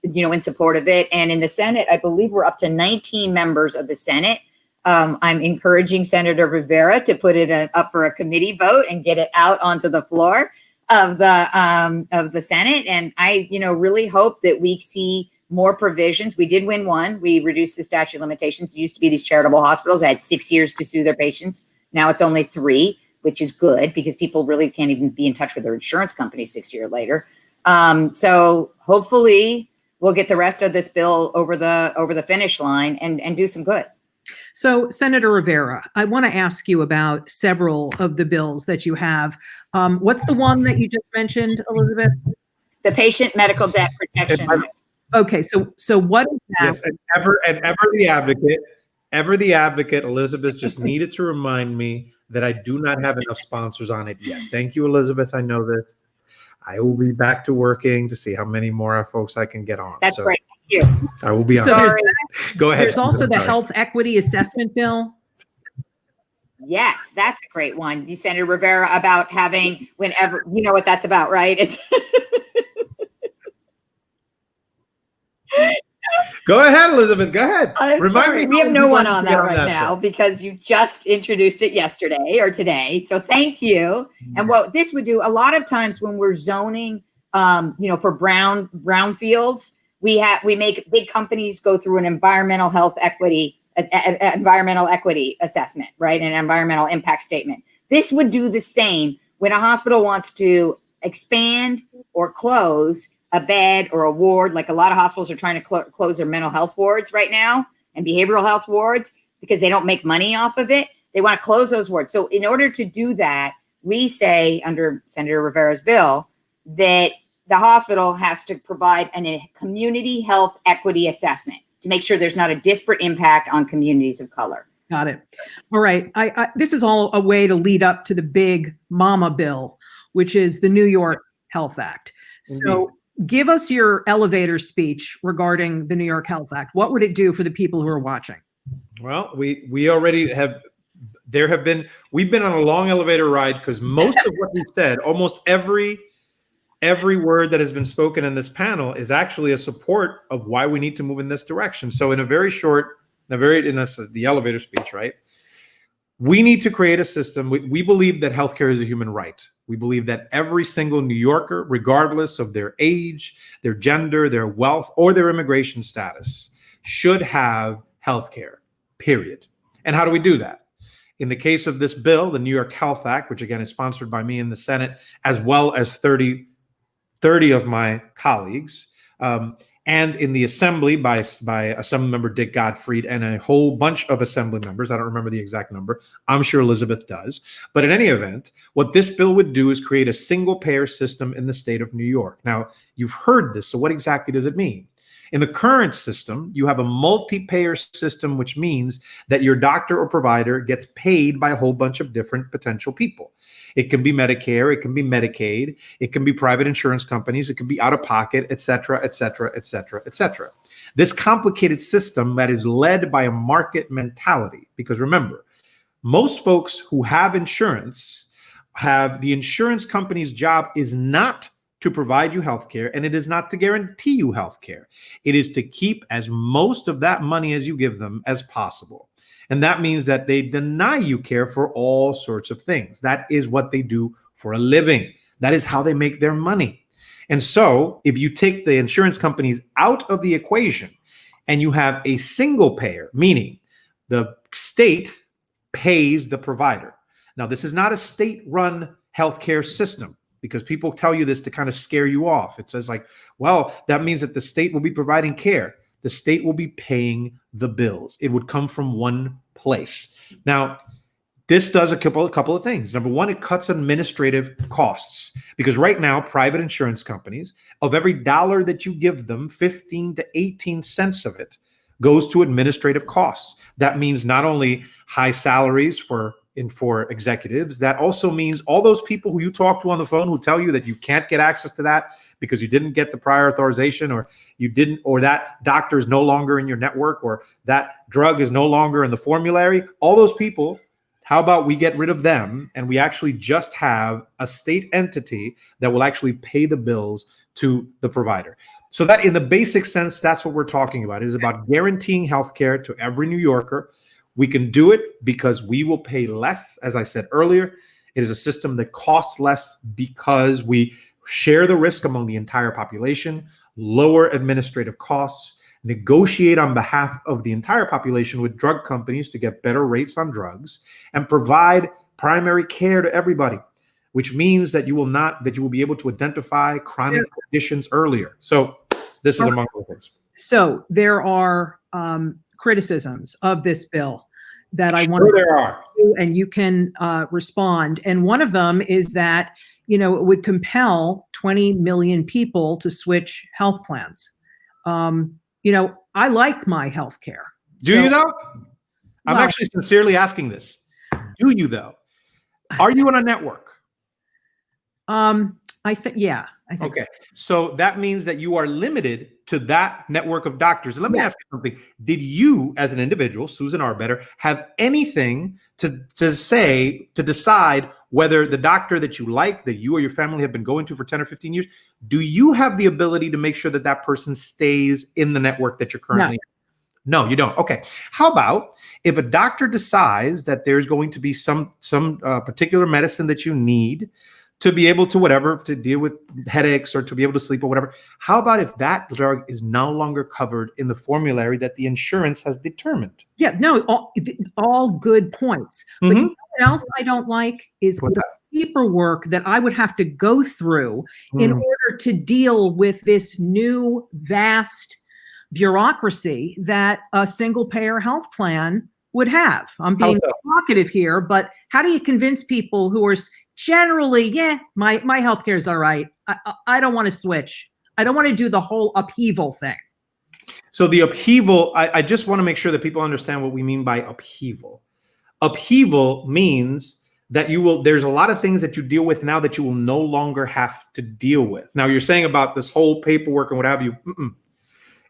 in support of it. And in the Senate, I believe we're up to 19 members of the Senate. I'm encouraging Senator Rivera to put it up for a committee vote and get it out onto the floor. of the Senate. And I, really hope that we see more provisions. We did win one. We reduced the statute of limitations. It used to be these charitable hospitals that had 6 years to sue their patients. Now it's only 3, which is good because people really can't even be in touch with their insurance company 6 years later. So hopefully we'll get the rest of this bill over the finish line and do some good. So, Senator Rivera, I want to ask you about several of the bills that you have. What's the one that you just mentioned, Elisabeth? The Patient Medical Debt Protection Act. Okay, so what is that? Yes, and ever the advocate, Elisabeth just needed to remind me that I do not have enough sponsors on it yet. Thank you, Elisabeth. I know this. I will be back to working to see how many more folks I can get on. That's great. Thank you. I will be on. Sorry. Go ahead. There's also the Health Equity Assessment Bill. Yes, that's a great one. You, Senator Rivera, about having whenever, you know what that's about, right? It's Go ahead, Elisabeth. Go ahead. Remind me. We have no one on that right now because you just introduced it yesterday or today. So thank you. And what this would do, a lot of times when we're zoning, for brownfields, we make big companies go through an environmental equity assessment, right? An environmental impact statement. This would do the same when a hospital wants to expand or close a bed or a ward. Like a lot of hospitals are trying to close their mental health wards right now and behavioral health wards because they don't make money off of it. They want to close those wards. So in order to do that, we say under Senator Rivera's bill that the hospital has to provide a community health equity assessment to make sure there's not a disparate impact on communities of color. Got it. All right. This is all a way to lead up to the big mama bill, which is the New York Health Act. So give us your elevator speech regarding the New York Health Act. What would it do for the people who are watching? Well, we already have. We've been on a long elevator ride because most of what we said, almost every word that has been spoken in this panel is actually a support of why we need to move in this direction. So in the elevator speech, right? We need to create a system. We believe that healthcare is a human right. We believe that every single New Yorker, regardless of their age, their gender, their wealth, or their immigration status, should have healthcare, period. And how do we do that? In the case of this bill, the New York Health Act, which again is sponsored by me in the Senate, as well as 30 of my colleagues, and in the Assembly by Councilmember Dick Gottfried and a whole bunch of Assembly members. I don't remember the exact number. I'm sure Elisabeth does. But in any event, what this bill would do is create a single payer system in the state of New York. Now, you've heard this, so what exactly does it mean? In the current system, you have a multi-payer system, which means that your doctor or provider gets paid by a whole bunch of different potential people. It can be Medicare, it can be Medicaid, it can be private insurance companies, it can be out of pocket, et cetera, et cetera, et cetera, et cetera. This complicated system that is led by a market mentality, because remember, most folks who have insurance the insurance company's job is not to provide you healthcare, and it is not to guarantee you healthcare. It is to keep as most of that money as you give them as possible. And that means that they deny you care for all sorts of things. That is what they do for a living. That is how they make their money. And so if you take the insurance companies out of the equation and you have a single payer, meaning the state pays the provider. Now, this is not a state-run healthcare system, because people tell you this to kind of scare you off. It says like, well, that means that the state will be providing care. The state will be paying the bills. It would come from one place. Now, this does a couple of things. Number one, it cuts administrative costs, because right now, private insurance companies, of every dollar that you give them, 15 to 18 cents of it goes to administrative costs. That means not only high salaries for executives, that also means all those people who you talk to on the phone who tell you that you can't get access to that because you didn't get the prior authorization, or that doctor is no longer in your network, or that drug is no longer in the formulary. All those people, how about we get rid of them and we actually just have a state entity that will actually pay the bills to the provider? So that in the basic sense, that's what we're talking about. It is about guaranteeing healthcare to every New Yorker. We can do it because we will pay less, as I said earlier, It is a system that costs less because we share the risk among the entire population, lower administrative costs, negotiate on behalf of the entire population with drug companies to get better rates on drugs, and provide primary care to everybody, which means that you will be able to identify chronic conditions earlier. So this is among other things. So there are criticisms of this bill that I want to there are. And you can respond. And one of them is that, it would compel 20 million people to switch health plans. I like my health care. Do you though? I'm actually sincerely asking this. Do you though? Are you on a network? I think, yeah. I think okay. So that means that you are limited to that network of doctors. And let me ask you something. Did you, as an individual, Susan Arbetter, have anything to decide whether the doctor that you like, that you or your family have been going to for 10 or 15 years, do you have the ability to make sure that that person stays in the network that you're currently in? No, you don't. Okay. How about if a doctor decides that there's going to be some particular medicine that you need to be able to deal with headaches or to be able to sleep or whatever. How about if that drug is no longer covered in the formulary that the insurance has determined? Yeah, no, all good points. But you know what else I don't like is the paperwork that I would have to go through in order to deal with this new vast bureaucracy that a single payer health plan would have. I'm being provocative here, but how do you convince people who are generally, my healthcare is all right. I don't want to switch. I don't want to do the whole upheaval thing. So the upheaval, I just want to make sure that people understand what we mean by upheaval. Upheaval means that there's a lot of things that you deal with now that you will no longer have to deal with. Now you're saying about this whole paperwork and what have you.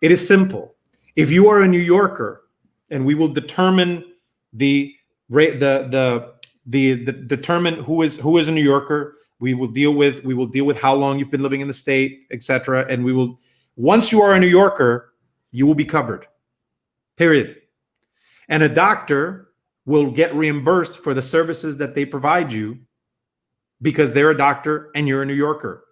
It is simple. If you are a New Yorker, and we will determine determine who is a New Yorker. We will deal with how long you've been living in the state, etc. And once you are a New Yorker, you will be covered. Period. And a doctor will get reimbursed for the services that they provide you because they're a doctor and you're a New Yorker.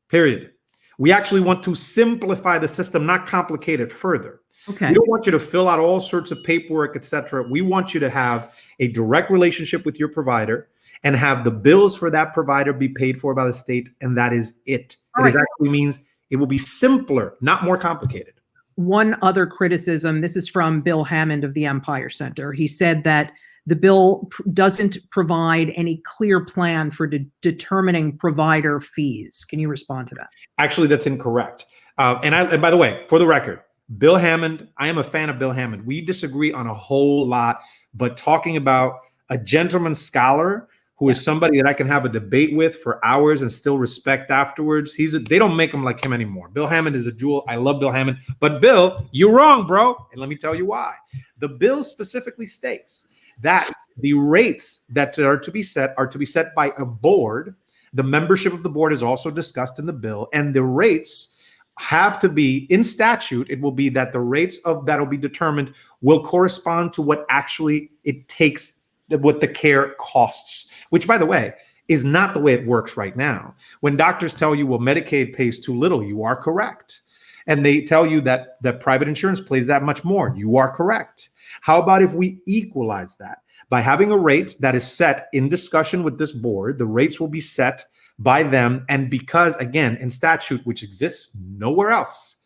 Period. We actually want to simplify the system, not complicate it further. Okay. We don't want you to fill out all sorts of paperwork, etc. We want you to have a direct relationship with your provider and have the bills for that provider be paid for by the state, and that is it. It actually means it will be simpler, not more complicated. One other criticism, this is from Bill Hammond of the Empire Center. He said that the bill doesn't provide any clear plan for determining provider fees. Can you respond to that? Actually, that's incorrect. And by the way, for the record, Bill Hammond, I am a fan of Bill Hammond. We disagree on a whole lot, but talking about a gentleman scholar who is somebody that I can have a debate with for hours and still respect afterwards. They don't make him like him anymore. Bill Hammond is a jewel. I love Bill Hammond. But Bill, you're wrong, bro. And let me tell you why. The bill specifically states that the rates that are to be set by a board. The membership of the board is also discussed in the bill, and the rates have to be in statute. It will be that the rates that will be determined will correspond to what actually it takes, what the care costs, which, by the way, is not the way it works right now. When doctors tell you, well, Medicaid pays too little, you are correct. And they tell you that private insurance pays that much more, you are correct. How about if we equalize that by having a rate that is set in discussion with this board? The rates will be set by them, and because, again, in statute, which exists nowhere else,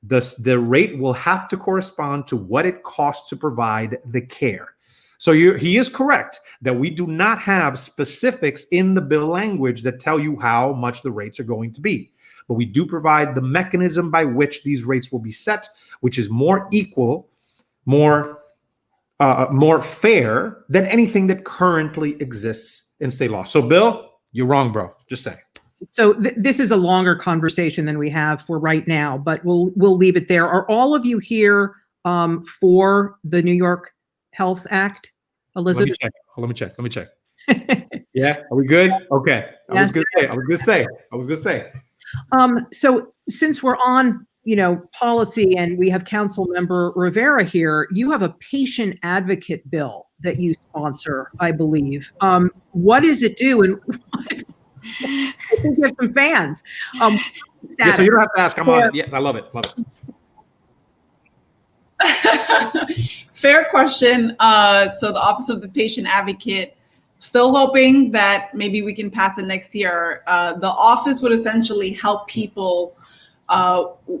the rate will have to correspond to what it costs to provide the care. So he is correct that we do not have specifics in the bill language that tell you how much the rates are going to be, but we do provide the mechanism by which these rates will be set, which is more equal, more fair than anything that currently exists in state law. So, Bill, you're wrong, bro. Just saying. So this is a longer conversation than we have for right now, but we'll leave it there. Are all of you here for the New York Health Act, Elizabeth? Let me check. Yeah, are we good? Okay. I was gonna say. So since we're on policy, and we have Councilmember Rivera here. You have a patient advocate bill that you sponsor, I believe. What does it do? And I think you have some fans. Yeah, so you don't have to ask. I'm on it. Yeah, I love it. Love it. Fair question. So the Office of the Patient Advocate, still hoping that maybe we can pass it next year. The office would essentially help people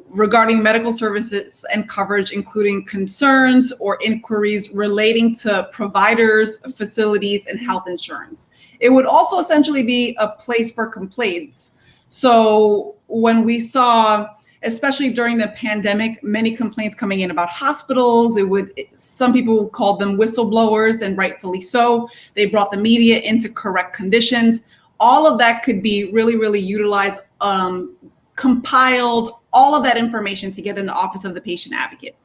regarding medical services and coverage, including concerns or inquiries relating to providers, facilities, and health insurance. It would also essentially be a place for complaints. So when we saw, especially during the pandemic, many complaints coming in about hospitals, some people called them whistleblowers, and rightfully so. They brought the media into correct conditions. All of that could be really, really utilized, compiled, all of that information together in the Office of the Patient Advocate.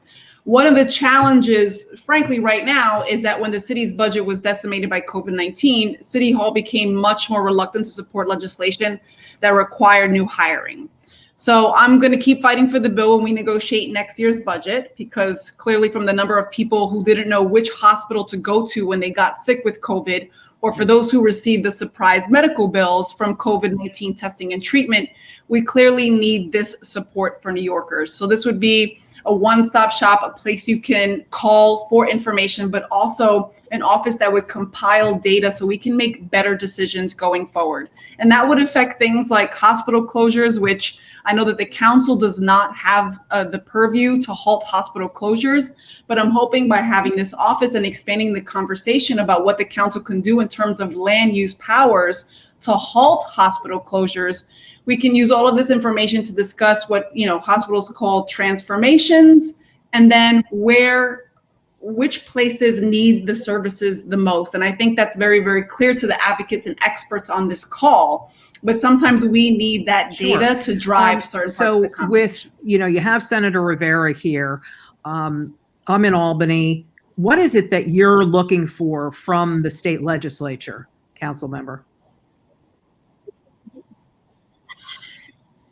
One of the challenges, frankly, right now is that when the city's budget was decimated by COVID-19, City Hall became much more reluctant to support legislation that required new hiring. So I'm going to keep fighting for the bill when we negotiate next year's budget, because clearly from the number of people who didn't know which hospital to go to when they got sick with COVID, or for those who received the surprise medical bills from COVID-19 testing and treatment, we clearly need this support for New Yorkers. So this would be a one-stop shop, a place you can call for information, but also an office that would compile data so we can make better decisions going forward. And that would affect things like hospital closures, which I know that the council does not have the purview to halt hospital closures, but I'm hoping by having this office and expanding the conversation about what the council can do in terms of land use powers to halt hospital closures, we can use all of this information to discuss what hospitals call transformations, and then which places need the services the most. And I think that's very, very clear to the advocates and experts on this call. But sometimes we need that data to drive certain parts of the conversation. You have Senator Rivera here. I'm in Albany. What is it that you're looking for from the state legislature, council member?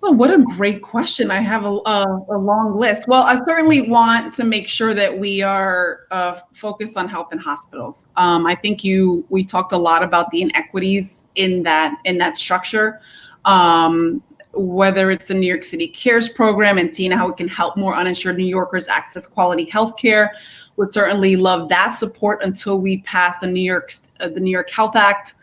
Oh, what a great question. I have a long list. Well, I certainly want to make sure that we are focused on health and hospitals. I think we talked a lot about the inequities in that structure, whether it's the New York City Cares program and seeing how it can help more uninsured New Yorkers access quality health care. Would certainly love that support until we pass the New York Health Act.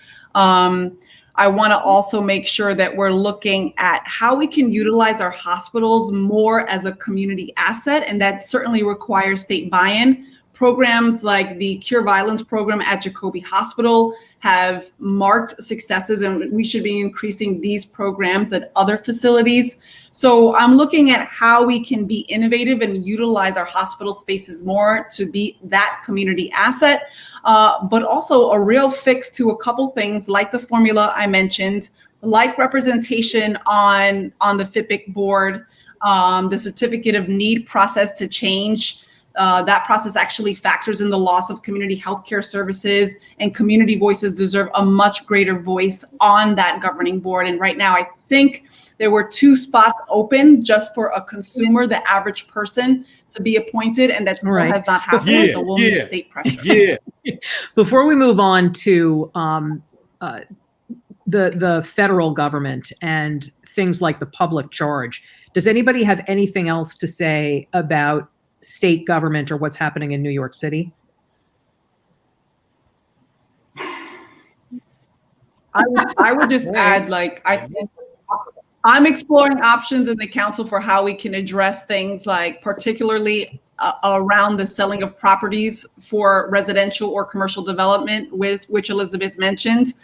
I want to also make sure that we're looking at how we can utilize our hospitals more as a community asset, and that certainly requires state buy-in. Programs like the Cure Violence program at Jacobi Hospital have marked successes, and we should be increasing these programs at other facilities. So I'm looking at how we can be innovative and utilize our hospital spaces more to be that community asset, but also a real fix to a couple things like the formula I mentioned, like representation on the FIPIC board, the certificate of need process to change. That process actually factors in the loss of community healthcare services, and community voices deserve a much greater voice on that governing board. And right now, I think there were 2 spots open just for a consumer, the average person, to be appointed, and that still has not happened. So we'll need state pressure. Before we move on to the federal government and things like the public charge, does anybody have anything else to say about state government or what's happening in New York City? I would just add, I think I'm exploring options in the council for how we can address things like particularly around the selling of properties for residential or commercial development, which Elisabeth mentioned.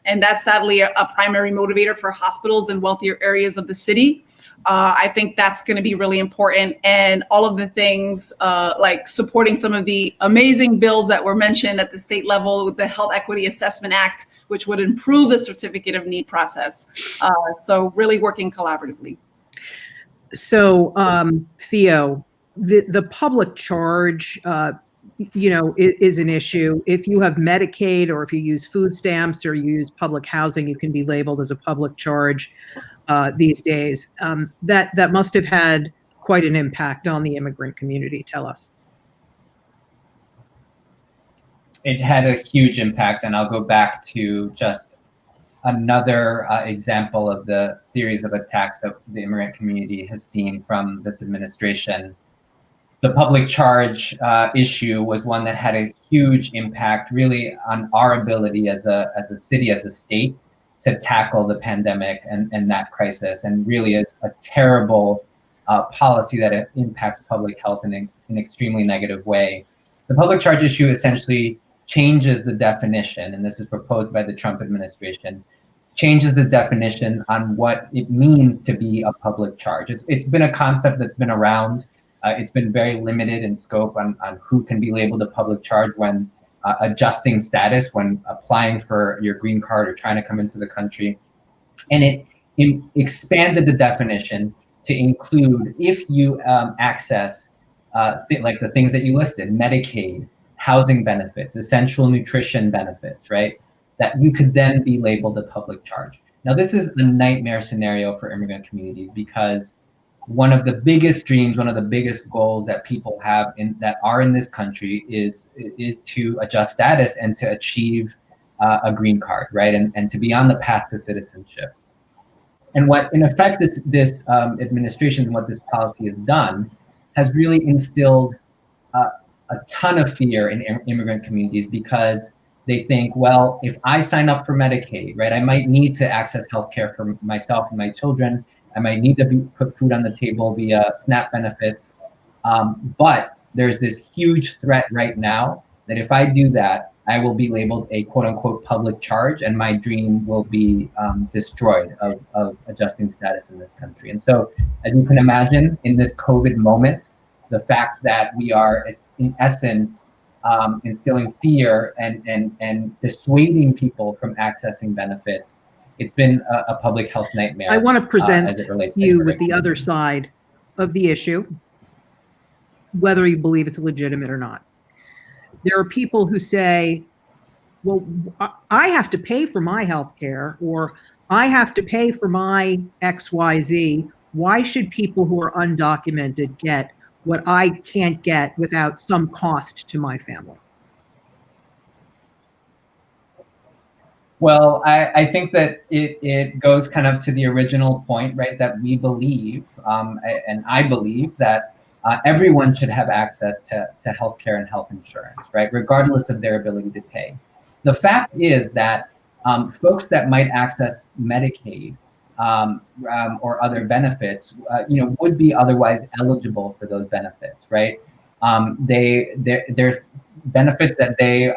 And that's sadly a primary motivator for hospitals in wealthier areas of the city. I think that's going to be really important. And all of the things like supporting some of the amazing bills that were mentioned at the state level with the Health Equity Assessment Act, which would improve the certificate of need process. So really working collaboratively. So Theo, the public charge, is an issue. If you have Medicaid or if you use food stamps or you use public housing, you can be labeled as a public charge these days. That must have had quite an impact on the immigrant community. Tell us. It had a huge impact, and I'll go back to just another example of the series of attacks that the immigrant community has seen from this administration. The public charge issue was one that had a huge impact really on our ability as a city, as a state, to tackle the pandemic and that crisis, and really is a terrible policy that impacts public health in an extremely negative way. The public charge issue essentially changes the definition, and this is proposed by the Trump administration, changes the definition on what it means to be a public charge. It's been a concept that's been around. It's been very limited in scope on who can be labeled a public charge when adjusting status, when applying for your green card or trying to come into the country. And it expanded the definition to include if you access like the things that you listed, Medicaid, housing benefits, essential nutrition benefits, right? That you could then be labeled a public charge. Now, this is a nightmare scenario for immigrant communities because one of the biggest dreams, one of the biggest goals that people have that are in this country is to adjust status and to achieve a green card, right? And to be on the path to citizenship. And what, in effect, this administration and what this policy has done has really instilled a ton of fear in immigrant communities because they think, well, if I sign up for Medicaid, right, I might need to access healthcare for myself and my children. I might need to put food on the table via SNAP benefits. But there's this huge threat right now that if I do that, I will be labeled a quote unquote public charge and my dream will be destroyed of adjusting status in this country. And so, as you can imagine, in this COVID moment, the fact that we are, in essence, instilling fear and dissuading people from accessing benefits, it's been a public health nightmare. I want to present as it relates you to with the other side of the issue, whether you believe it's legitimate or not. There are people who say, well, I have to pay for my health care, or I have to pay for my XYZ. Why should people who are undocumented get what I can't get without some cost to my family? Well, I think that it goes kind of to the original point, right? That we believe, and I believe that everyone should have access to healthcare and health insurance, right? Regardless of their ability to pay. The fact is that folks that might access Medicaid or other benefits, would be otherwise eligible for those benefits, right? There's benefits that they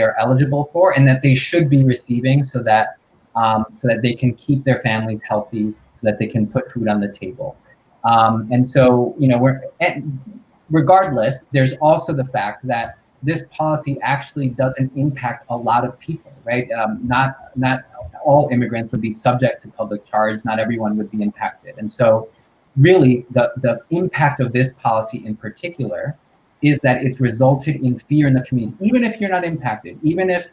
are eligible for and that they should be receiving so that they can keep their families healthy, so that they can put food on the table. And so, regardless, there's also the fact that this policy actually doesn't impact a lot of people, right? Not all immigrants would be subject to public charge. Not everyone would be impacted. And so really the impact of this policy in particular is that it's resulted in fear in the community, even if you're not impacted, even if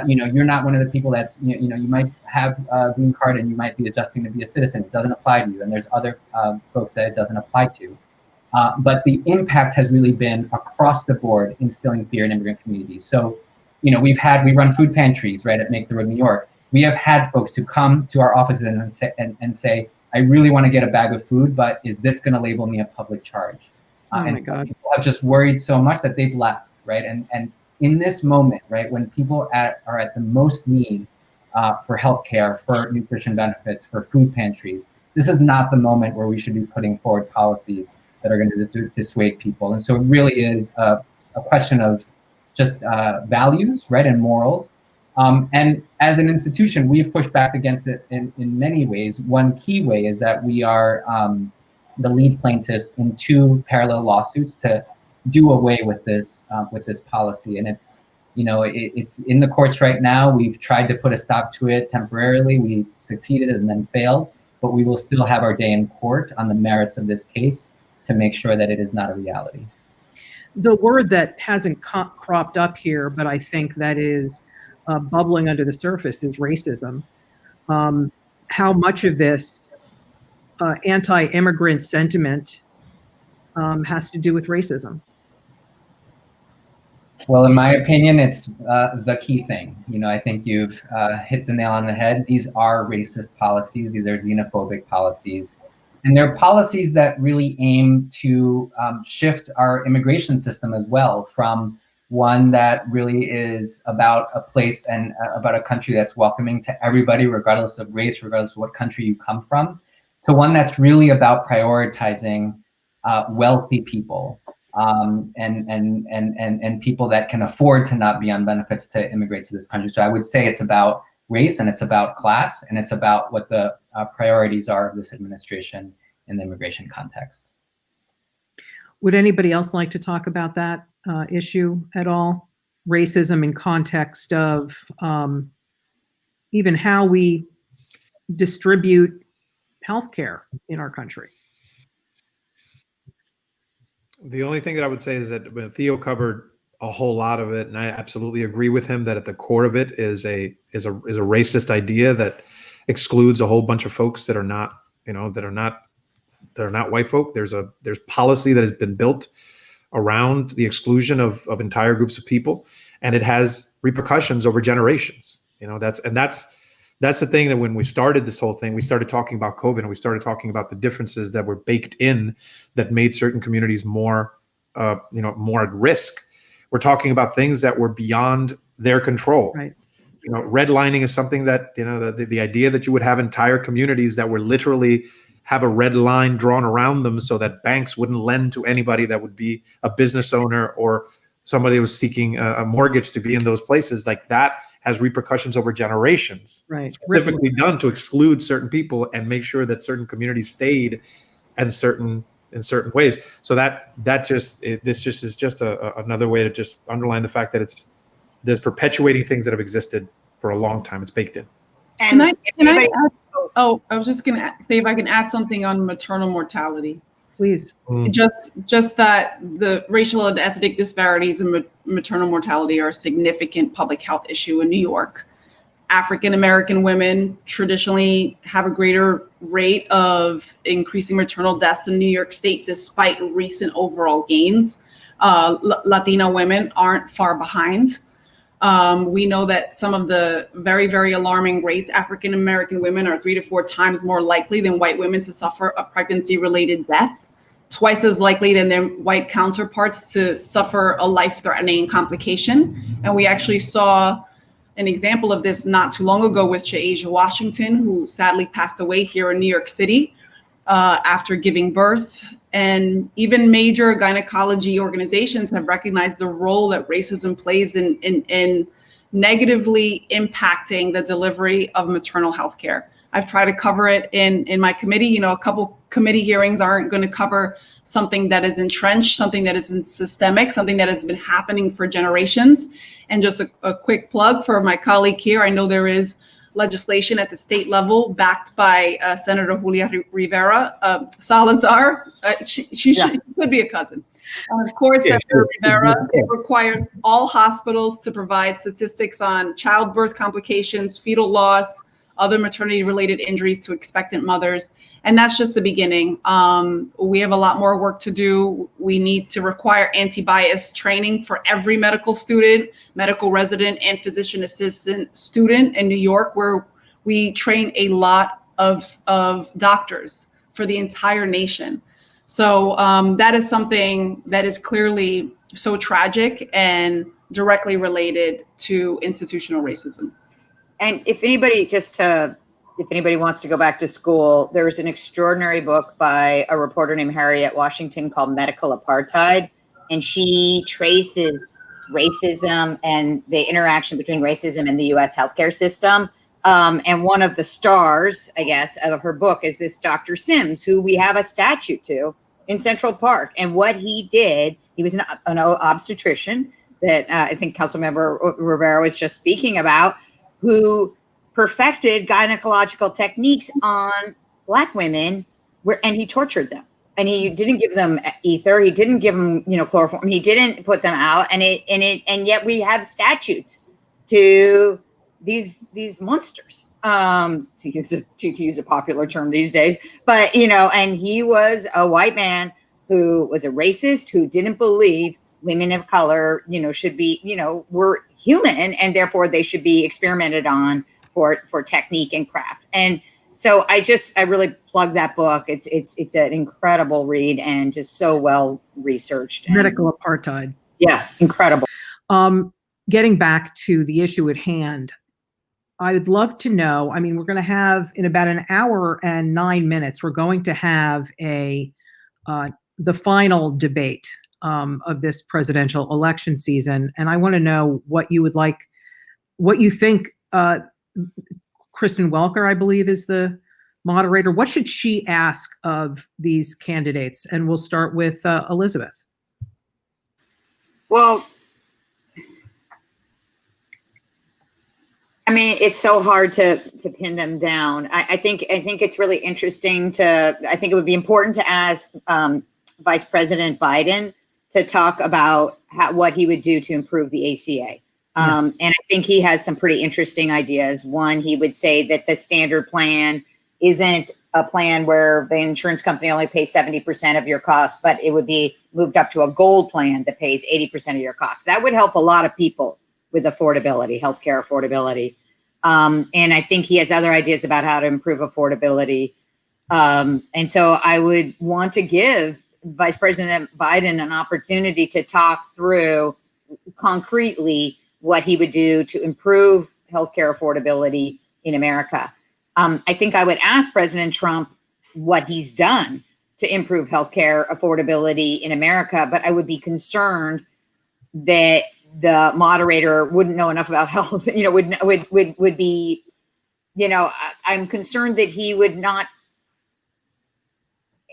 you're not one of the people that's, you might have a green card and you might be adjusting to be a citizen. It doesn't apply to you. And there's other folks that it doesn't apply to. But the impact has really been across the board instilling fear in immigrant communities. So, we run food pantries, right, at Make the Road New York. We have had folks who come to our offices and say, I really want to get a bag of food, but is this going to label me a public charge? Oh my and God. People have just worried so much that they've left, right? And in this moment, right, when people are at the most need for healthcare, for nutrition benefits, for food pantries, this is not the moment where we should be putting forward policies that are going to dissuade people. And so it really is a question of just values, right, and morals. And as an institution, we've pushed back against it in many ways. One key way is that we are the lead plaintiffs in 2 parallel lawsuits to do away with this policy. And it's in the courts right now. We've tried to put a stop to it temporarily. We succeeded and then failed, but we will still have our day in court on the merits of this case to make sure that it is not a reality. The word that hasn't cropped up here, but I think that is bubbling under the surface, is racism. How much of this anti-immigrant sentiment has to do with racism? Well, in my opinion, it's the key thing. I think you've hit the nail on the head. These are racist policies. These are xenophobic policies. And they're policies that really aim to shift our immigration system as well, from one that really is about a place and about a country that's welcoming to everybody, regardless of race, regardless of what country you come from, to one that's really about prioritizing wealthy people. And people that can afford to not be on benefits to immigrate to this country. So I would say it's about race, and it's about class, and it's about what the priorities are of this administration in the immigration context. Would anybody else like to talk about that issue at all? Racism in context of even how we distribute healthcare in our country? The only thing that I would say is that Theo covered a whole lot of it, and I absolutely agree with him that at the core of it is a racist idea that excludes a whole bunch of folks that are not white folk. There's policy that has been built around the exclusion of entire groups of people, and it has repercussions over generations. That's the thing, that when we started this whole thing, we started talking about COVID, and we started talking about the differences that were baked in that made certain communities more at risk. We're talking about things that were beyond their control. Right. Redlining is something that, the idea that you would have entire communities that were literally have a red line drawn around them so that banks wouldn't lend to anybody that would be a business owner or somebody who was seeking a mortgage to be in those places, like that has repercussions over generations. Right. Specifically done to exclude certain people and make sure that certain communities stayed in certain ways. So this is just another way to just underline the fact that there's perpetuating things that have existed for a long time. It's baked in. And I was just gonna say if I can add something on maternal mortality. Please. Just that the racial and ethnic disparities in maternal mortality are a significant public health issue in New York. African American women traditionally have a greater rate of increasing maternal deaths in New York State, despite recent overall gains. Latina women aren't far behind. We know that some of the very, very alarming rates, African American women are 3 to 4 times more likely than white women to suffer a pregnancy-related death, twice as likely than their white counterparts to suffer a life-threatening complication. And we actually saw an example of this not too long ago with Cha'Asia Washington, who sadly passed away here in New York City after giving birth. And even major gynecology organizations have recognized the role that racism plays in negatively impacting the delivery of maternal health care. I've tried to cover it in my committee. A couple committee hearings aren't going to cover something that is entrenched, something that is systemic, something that has been happening for generations. And just a quick plug for my colleague here. I know there is legislation at the state level backed by Senator Julia Rivera Salazar. She could be a cousin. Of course, Senator Rivera, it requires all hospitals to provide statistics on childbirth complications, fetal loss, other maternity-related injuries to expectant mothers. And that's just the beginning. We have a lot more work to do. We need to require anti-bias training for every medical student, medical resident, and physician assistant student in New York, where we train a lot of doctors for the entire nation. So that is something that is clearly so tragic and directly related to institutional racism. And if anybody wants to go back to school, there's an extraordinary book by a reporter named Harriet Washington called Medical Apartheid. And she traces racism and the interaction between racism and the US healthcare system. And one of the stars, I guess, of her book is this Dr. Sims, who we have a statue to in Central Park. And what he did, he was an obstetrician that I think Councilmember Rivera was just speaking about, who perfected gynecological techniques on Black women, and he tortured them. And he didn't give them ether. He didn't give them, chloroform. He didn't put them out. And yet we have statutes to these monsters. to use a popular term these days. But, and he was a white man who was a racist, who didn't believe women of color, should be, were human, and therefore they should be experimented on for technique and craft. And so I really plug that book. It's an incredible read and just so well researched. Medical apartheid. Yeah, incredible. Getting back to the issue at hand, I would love to know, I mean, we're going to have, in about an hour and 9 minutes, we're going to have the final debate of this presidential election season. And I want to know what you think. Kristen Welker, I believe, is the moderator. What should she ask of these candidates? And we'll start with Elisabeth. Well, I mean, it's so hard to pin them down. I think it's really interesting I think it would be important to ask Vice President Biden to talk about what he would do to improve the ACA. And I think he has some pretty interesting ideas. One, he would say that the standard plan isn't a plan where the insurance company only pays 70% of your costs, but it would be moved up to a gold plan that pays 80% of your costs. That would help a lot of people with affordability, healthcare affordability. And I think he has other ideas about how to improve affordability. And so I would want to give Vice President Biden an opportunity to talk through concretely what he would do to improve healthcare affordability in America. I think I would ask President Trump what he's done to improve healthcare affordability in America, but I would be concerned that the moderator wouldn't know enough about health, would be, I'm concerned that he would not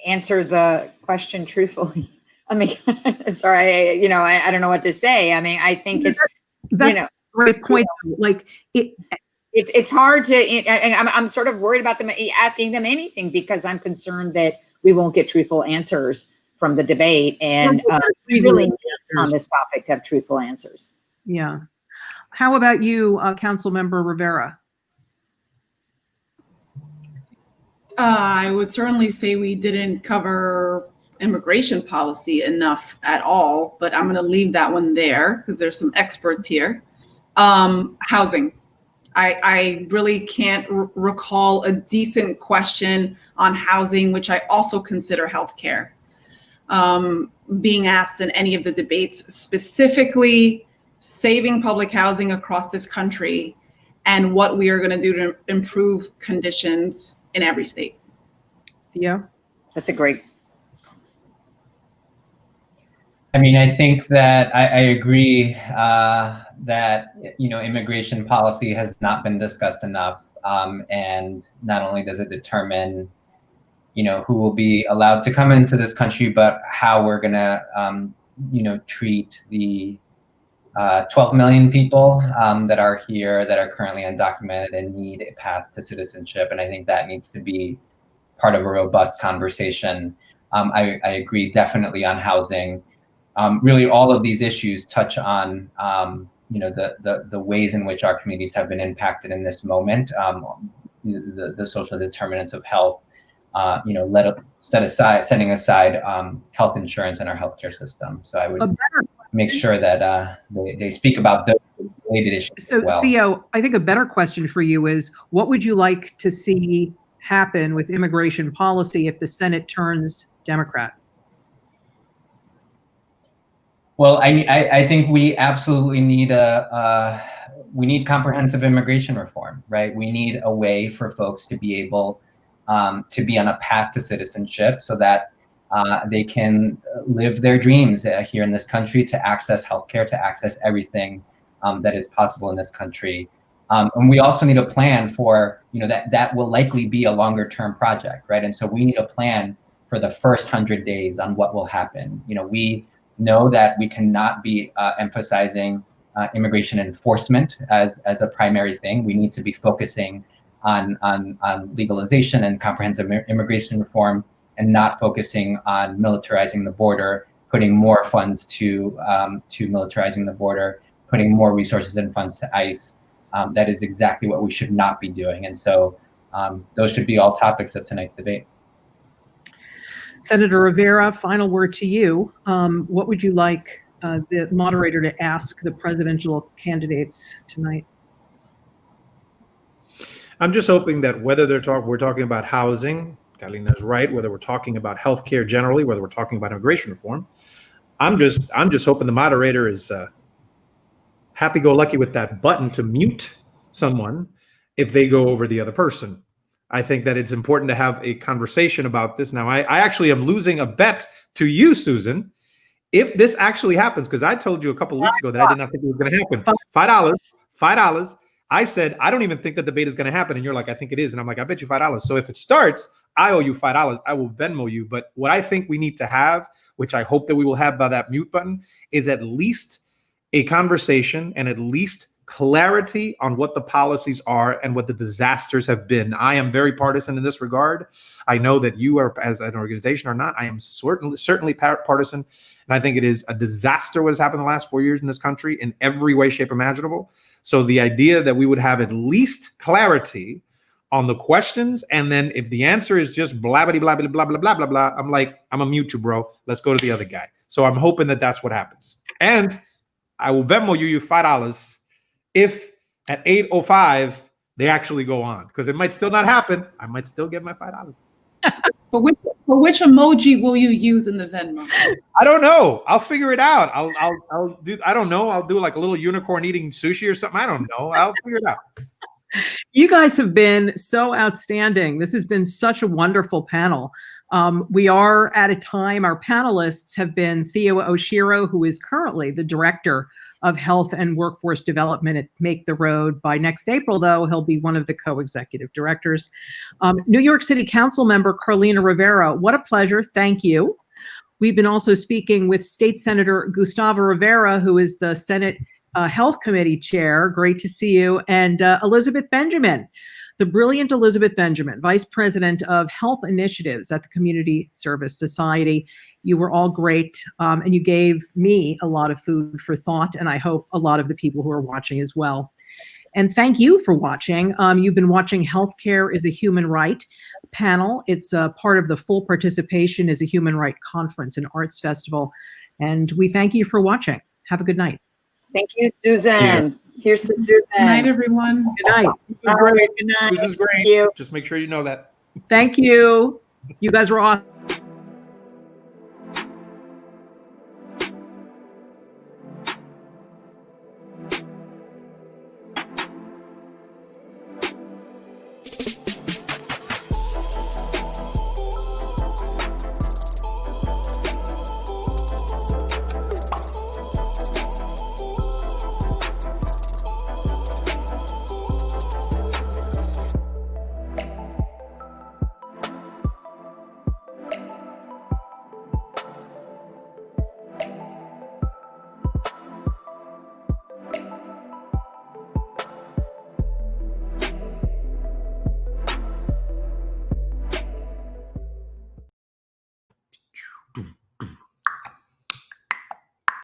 answer the question truthfully. I mean, I'm sorry, I don't know what to say. I mean, I think that's a great point. Like it's hard to, I'm sort of worried about them asking them anything because I'm concerned that we won't get truthful answers from the debate, and we really need on this topic to have truthful answers. Yeah. How about you, Councilmember Rivera? I would certainly say we didn't cover immigration policy enough at all, but I'm going to leave that one there because there's some experts here. Housing. I really can't recall a decent question on housing, which I also consider healthcare, being asked in any of the debates, specifically saving public housing across this country and what we are going to do to improve conditions in every state. Yeah, that's a great. I mean, I think that I agree that, immigration policy has not been discussed enough. And not only does it determine, who will be allowed to come into this country, but how we're going to, treat the 12 million people that are here, that are currently undocumented and need a path to citizenship. And I think that needs to be part of a robust conversation. I agree definitely on housing. Really, all of these issues touch on, the ways in which our communities have been impacted in this moment, the social determinants of health, setting aside health insurance in our healthcare system. So I would make sure that they speak about those related issues as well. Theo, I think a better question for you is, what would you like to see happen with immigration policy if the Senate turns Democrat? Well, I think we absolutely need we need comprehensive immigration reform, right? We need a way for folks to be able to be on a path to citizenship so that they can live their dreams here in this country, to access healthcare, to access everything that is possible in this country. And we also need a plan for, that will likely be a longer term project, right? And so we need a plan for the first 100 days on what will happen. We know that we cannot be emphasizing immigration enforcement as a primary thing. We need to be focusing on legalization and comprehensive immigration reform, and not focusing on militarizing the border, putting more funds to militarizing the border, putting more resources and funds to ICE. that is exactly what we should not be doing. And so those should be all topics of tonight's debate. Senator Rivera, final word to you. What would you like the moderator to ask the presidential candidates tonight? I'm just hoping that whether we're talking about housing, Carlina's right, whether we're talking about healthcare generally, whether we're talking about immigration reform, I'm just hoping the moderator is happy-go-lucky with that button to mute someone if they go over the other person. I think that it's important to have a conversation about this. Now, I actually am losing a bet to you, Susan, if this actually happens, because I told you a couple of weeks ago that I did not think it was going to happen. $5. I said, I don't even think the debate is going to happen. And you're like, I think it is. And I'm like, I bet you $5. So if it starts, I owe you $5. I will Venmo you. But what I think we need to have, which I hope that we will have by that mute button, is at least a conversation and at least clarity on what the policies are and what the disasters have been. I am very partisan in this regard. I know that you are, as an organization, are not. I am certainly partisan. And I think it is a disaster what has happened in the last 4 years in this country in every way, shape, imaginable. So the idea that we would have at least clarity on the questions, and then if the answer is just blabbity, blabbity, blah, blah, blah, blah, blah, I'm like, I'm a mute you, bro. Let's go to the other guy. So I'm hoping that that's what happens. And I will Venmo you $5 if at 8:05 they actually go on, because it might still not happen. I might still get my $5. But which emoji will you use in the Venmo? I don't know. I'll figure it out. I'll do. I don't know. I'll do like a little unicorn eating sushi or something. I don't know. I'll figure it out. You guys have been so outstanding. This has been such a wonderful panel. We are at a time, our panelists have been Theo Oshiro, who is currently the Director of Health and Workforce Development at Make the Road. By next April, though, he'll be one of the co-executive directors. New York City Councilmember Carlina Rivera, what a pleasure. Thank you. We've been also speaking with State Senator Gustavo Rivera, who is the Senate Health Committee Chair. Great to see you. And Elisabeth Benjamin, the brilliant Elisabeth Benjamin, Vice President of Health Initiatives at the Community Service Society. You were all great, and you gave me a lot of food for thought, and I hope a lot of the people who are watching as well. And thank you for watching. You've been watching Healthcare is a Human Right panel. It's part of the Full Participation is a Human Right Conference and Arts Festival. And we thank you for watching. Have a good night. Thank you, Susan. Here's to Susan. Good night, everyone. Good night. Great. Good night. This is great. Thank you. Just make sure you know that. Thank you. You guys were awesome.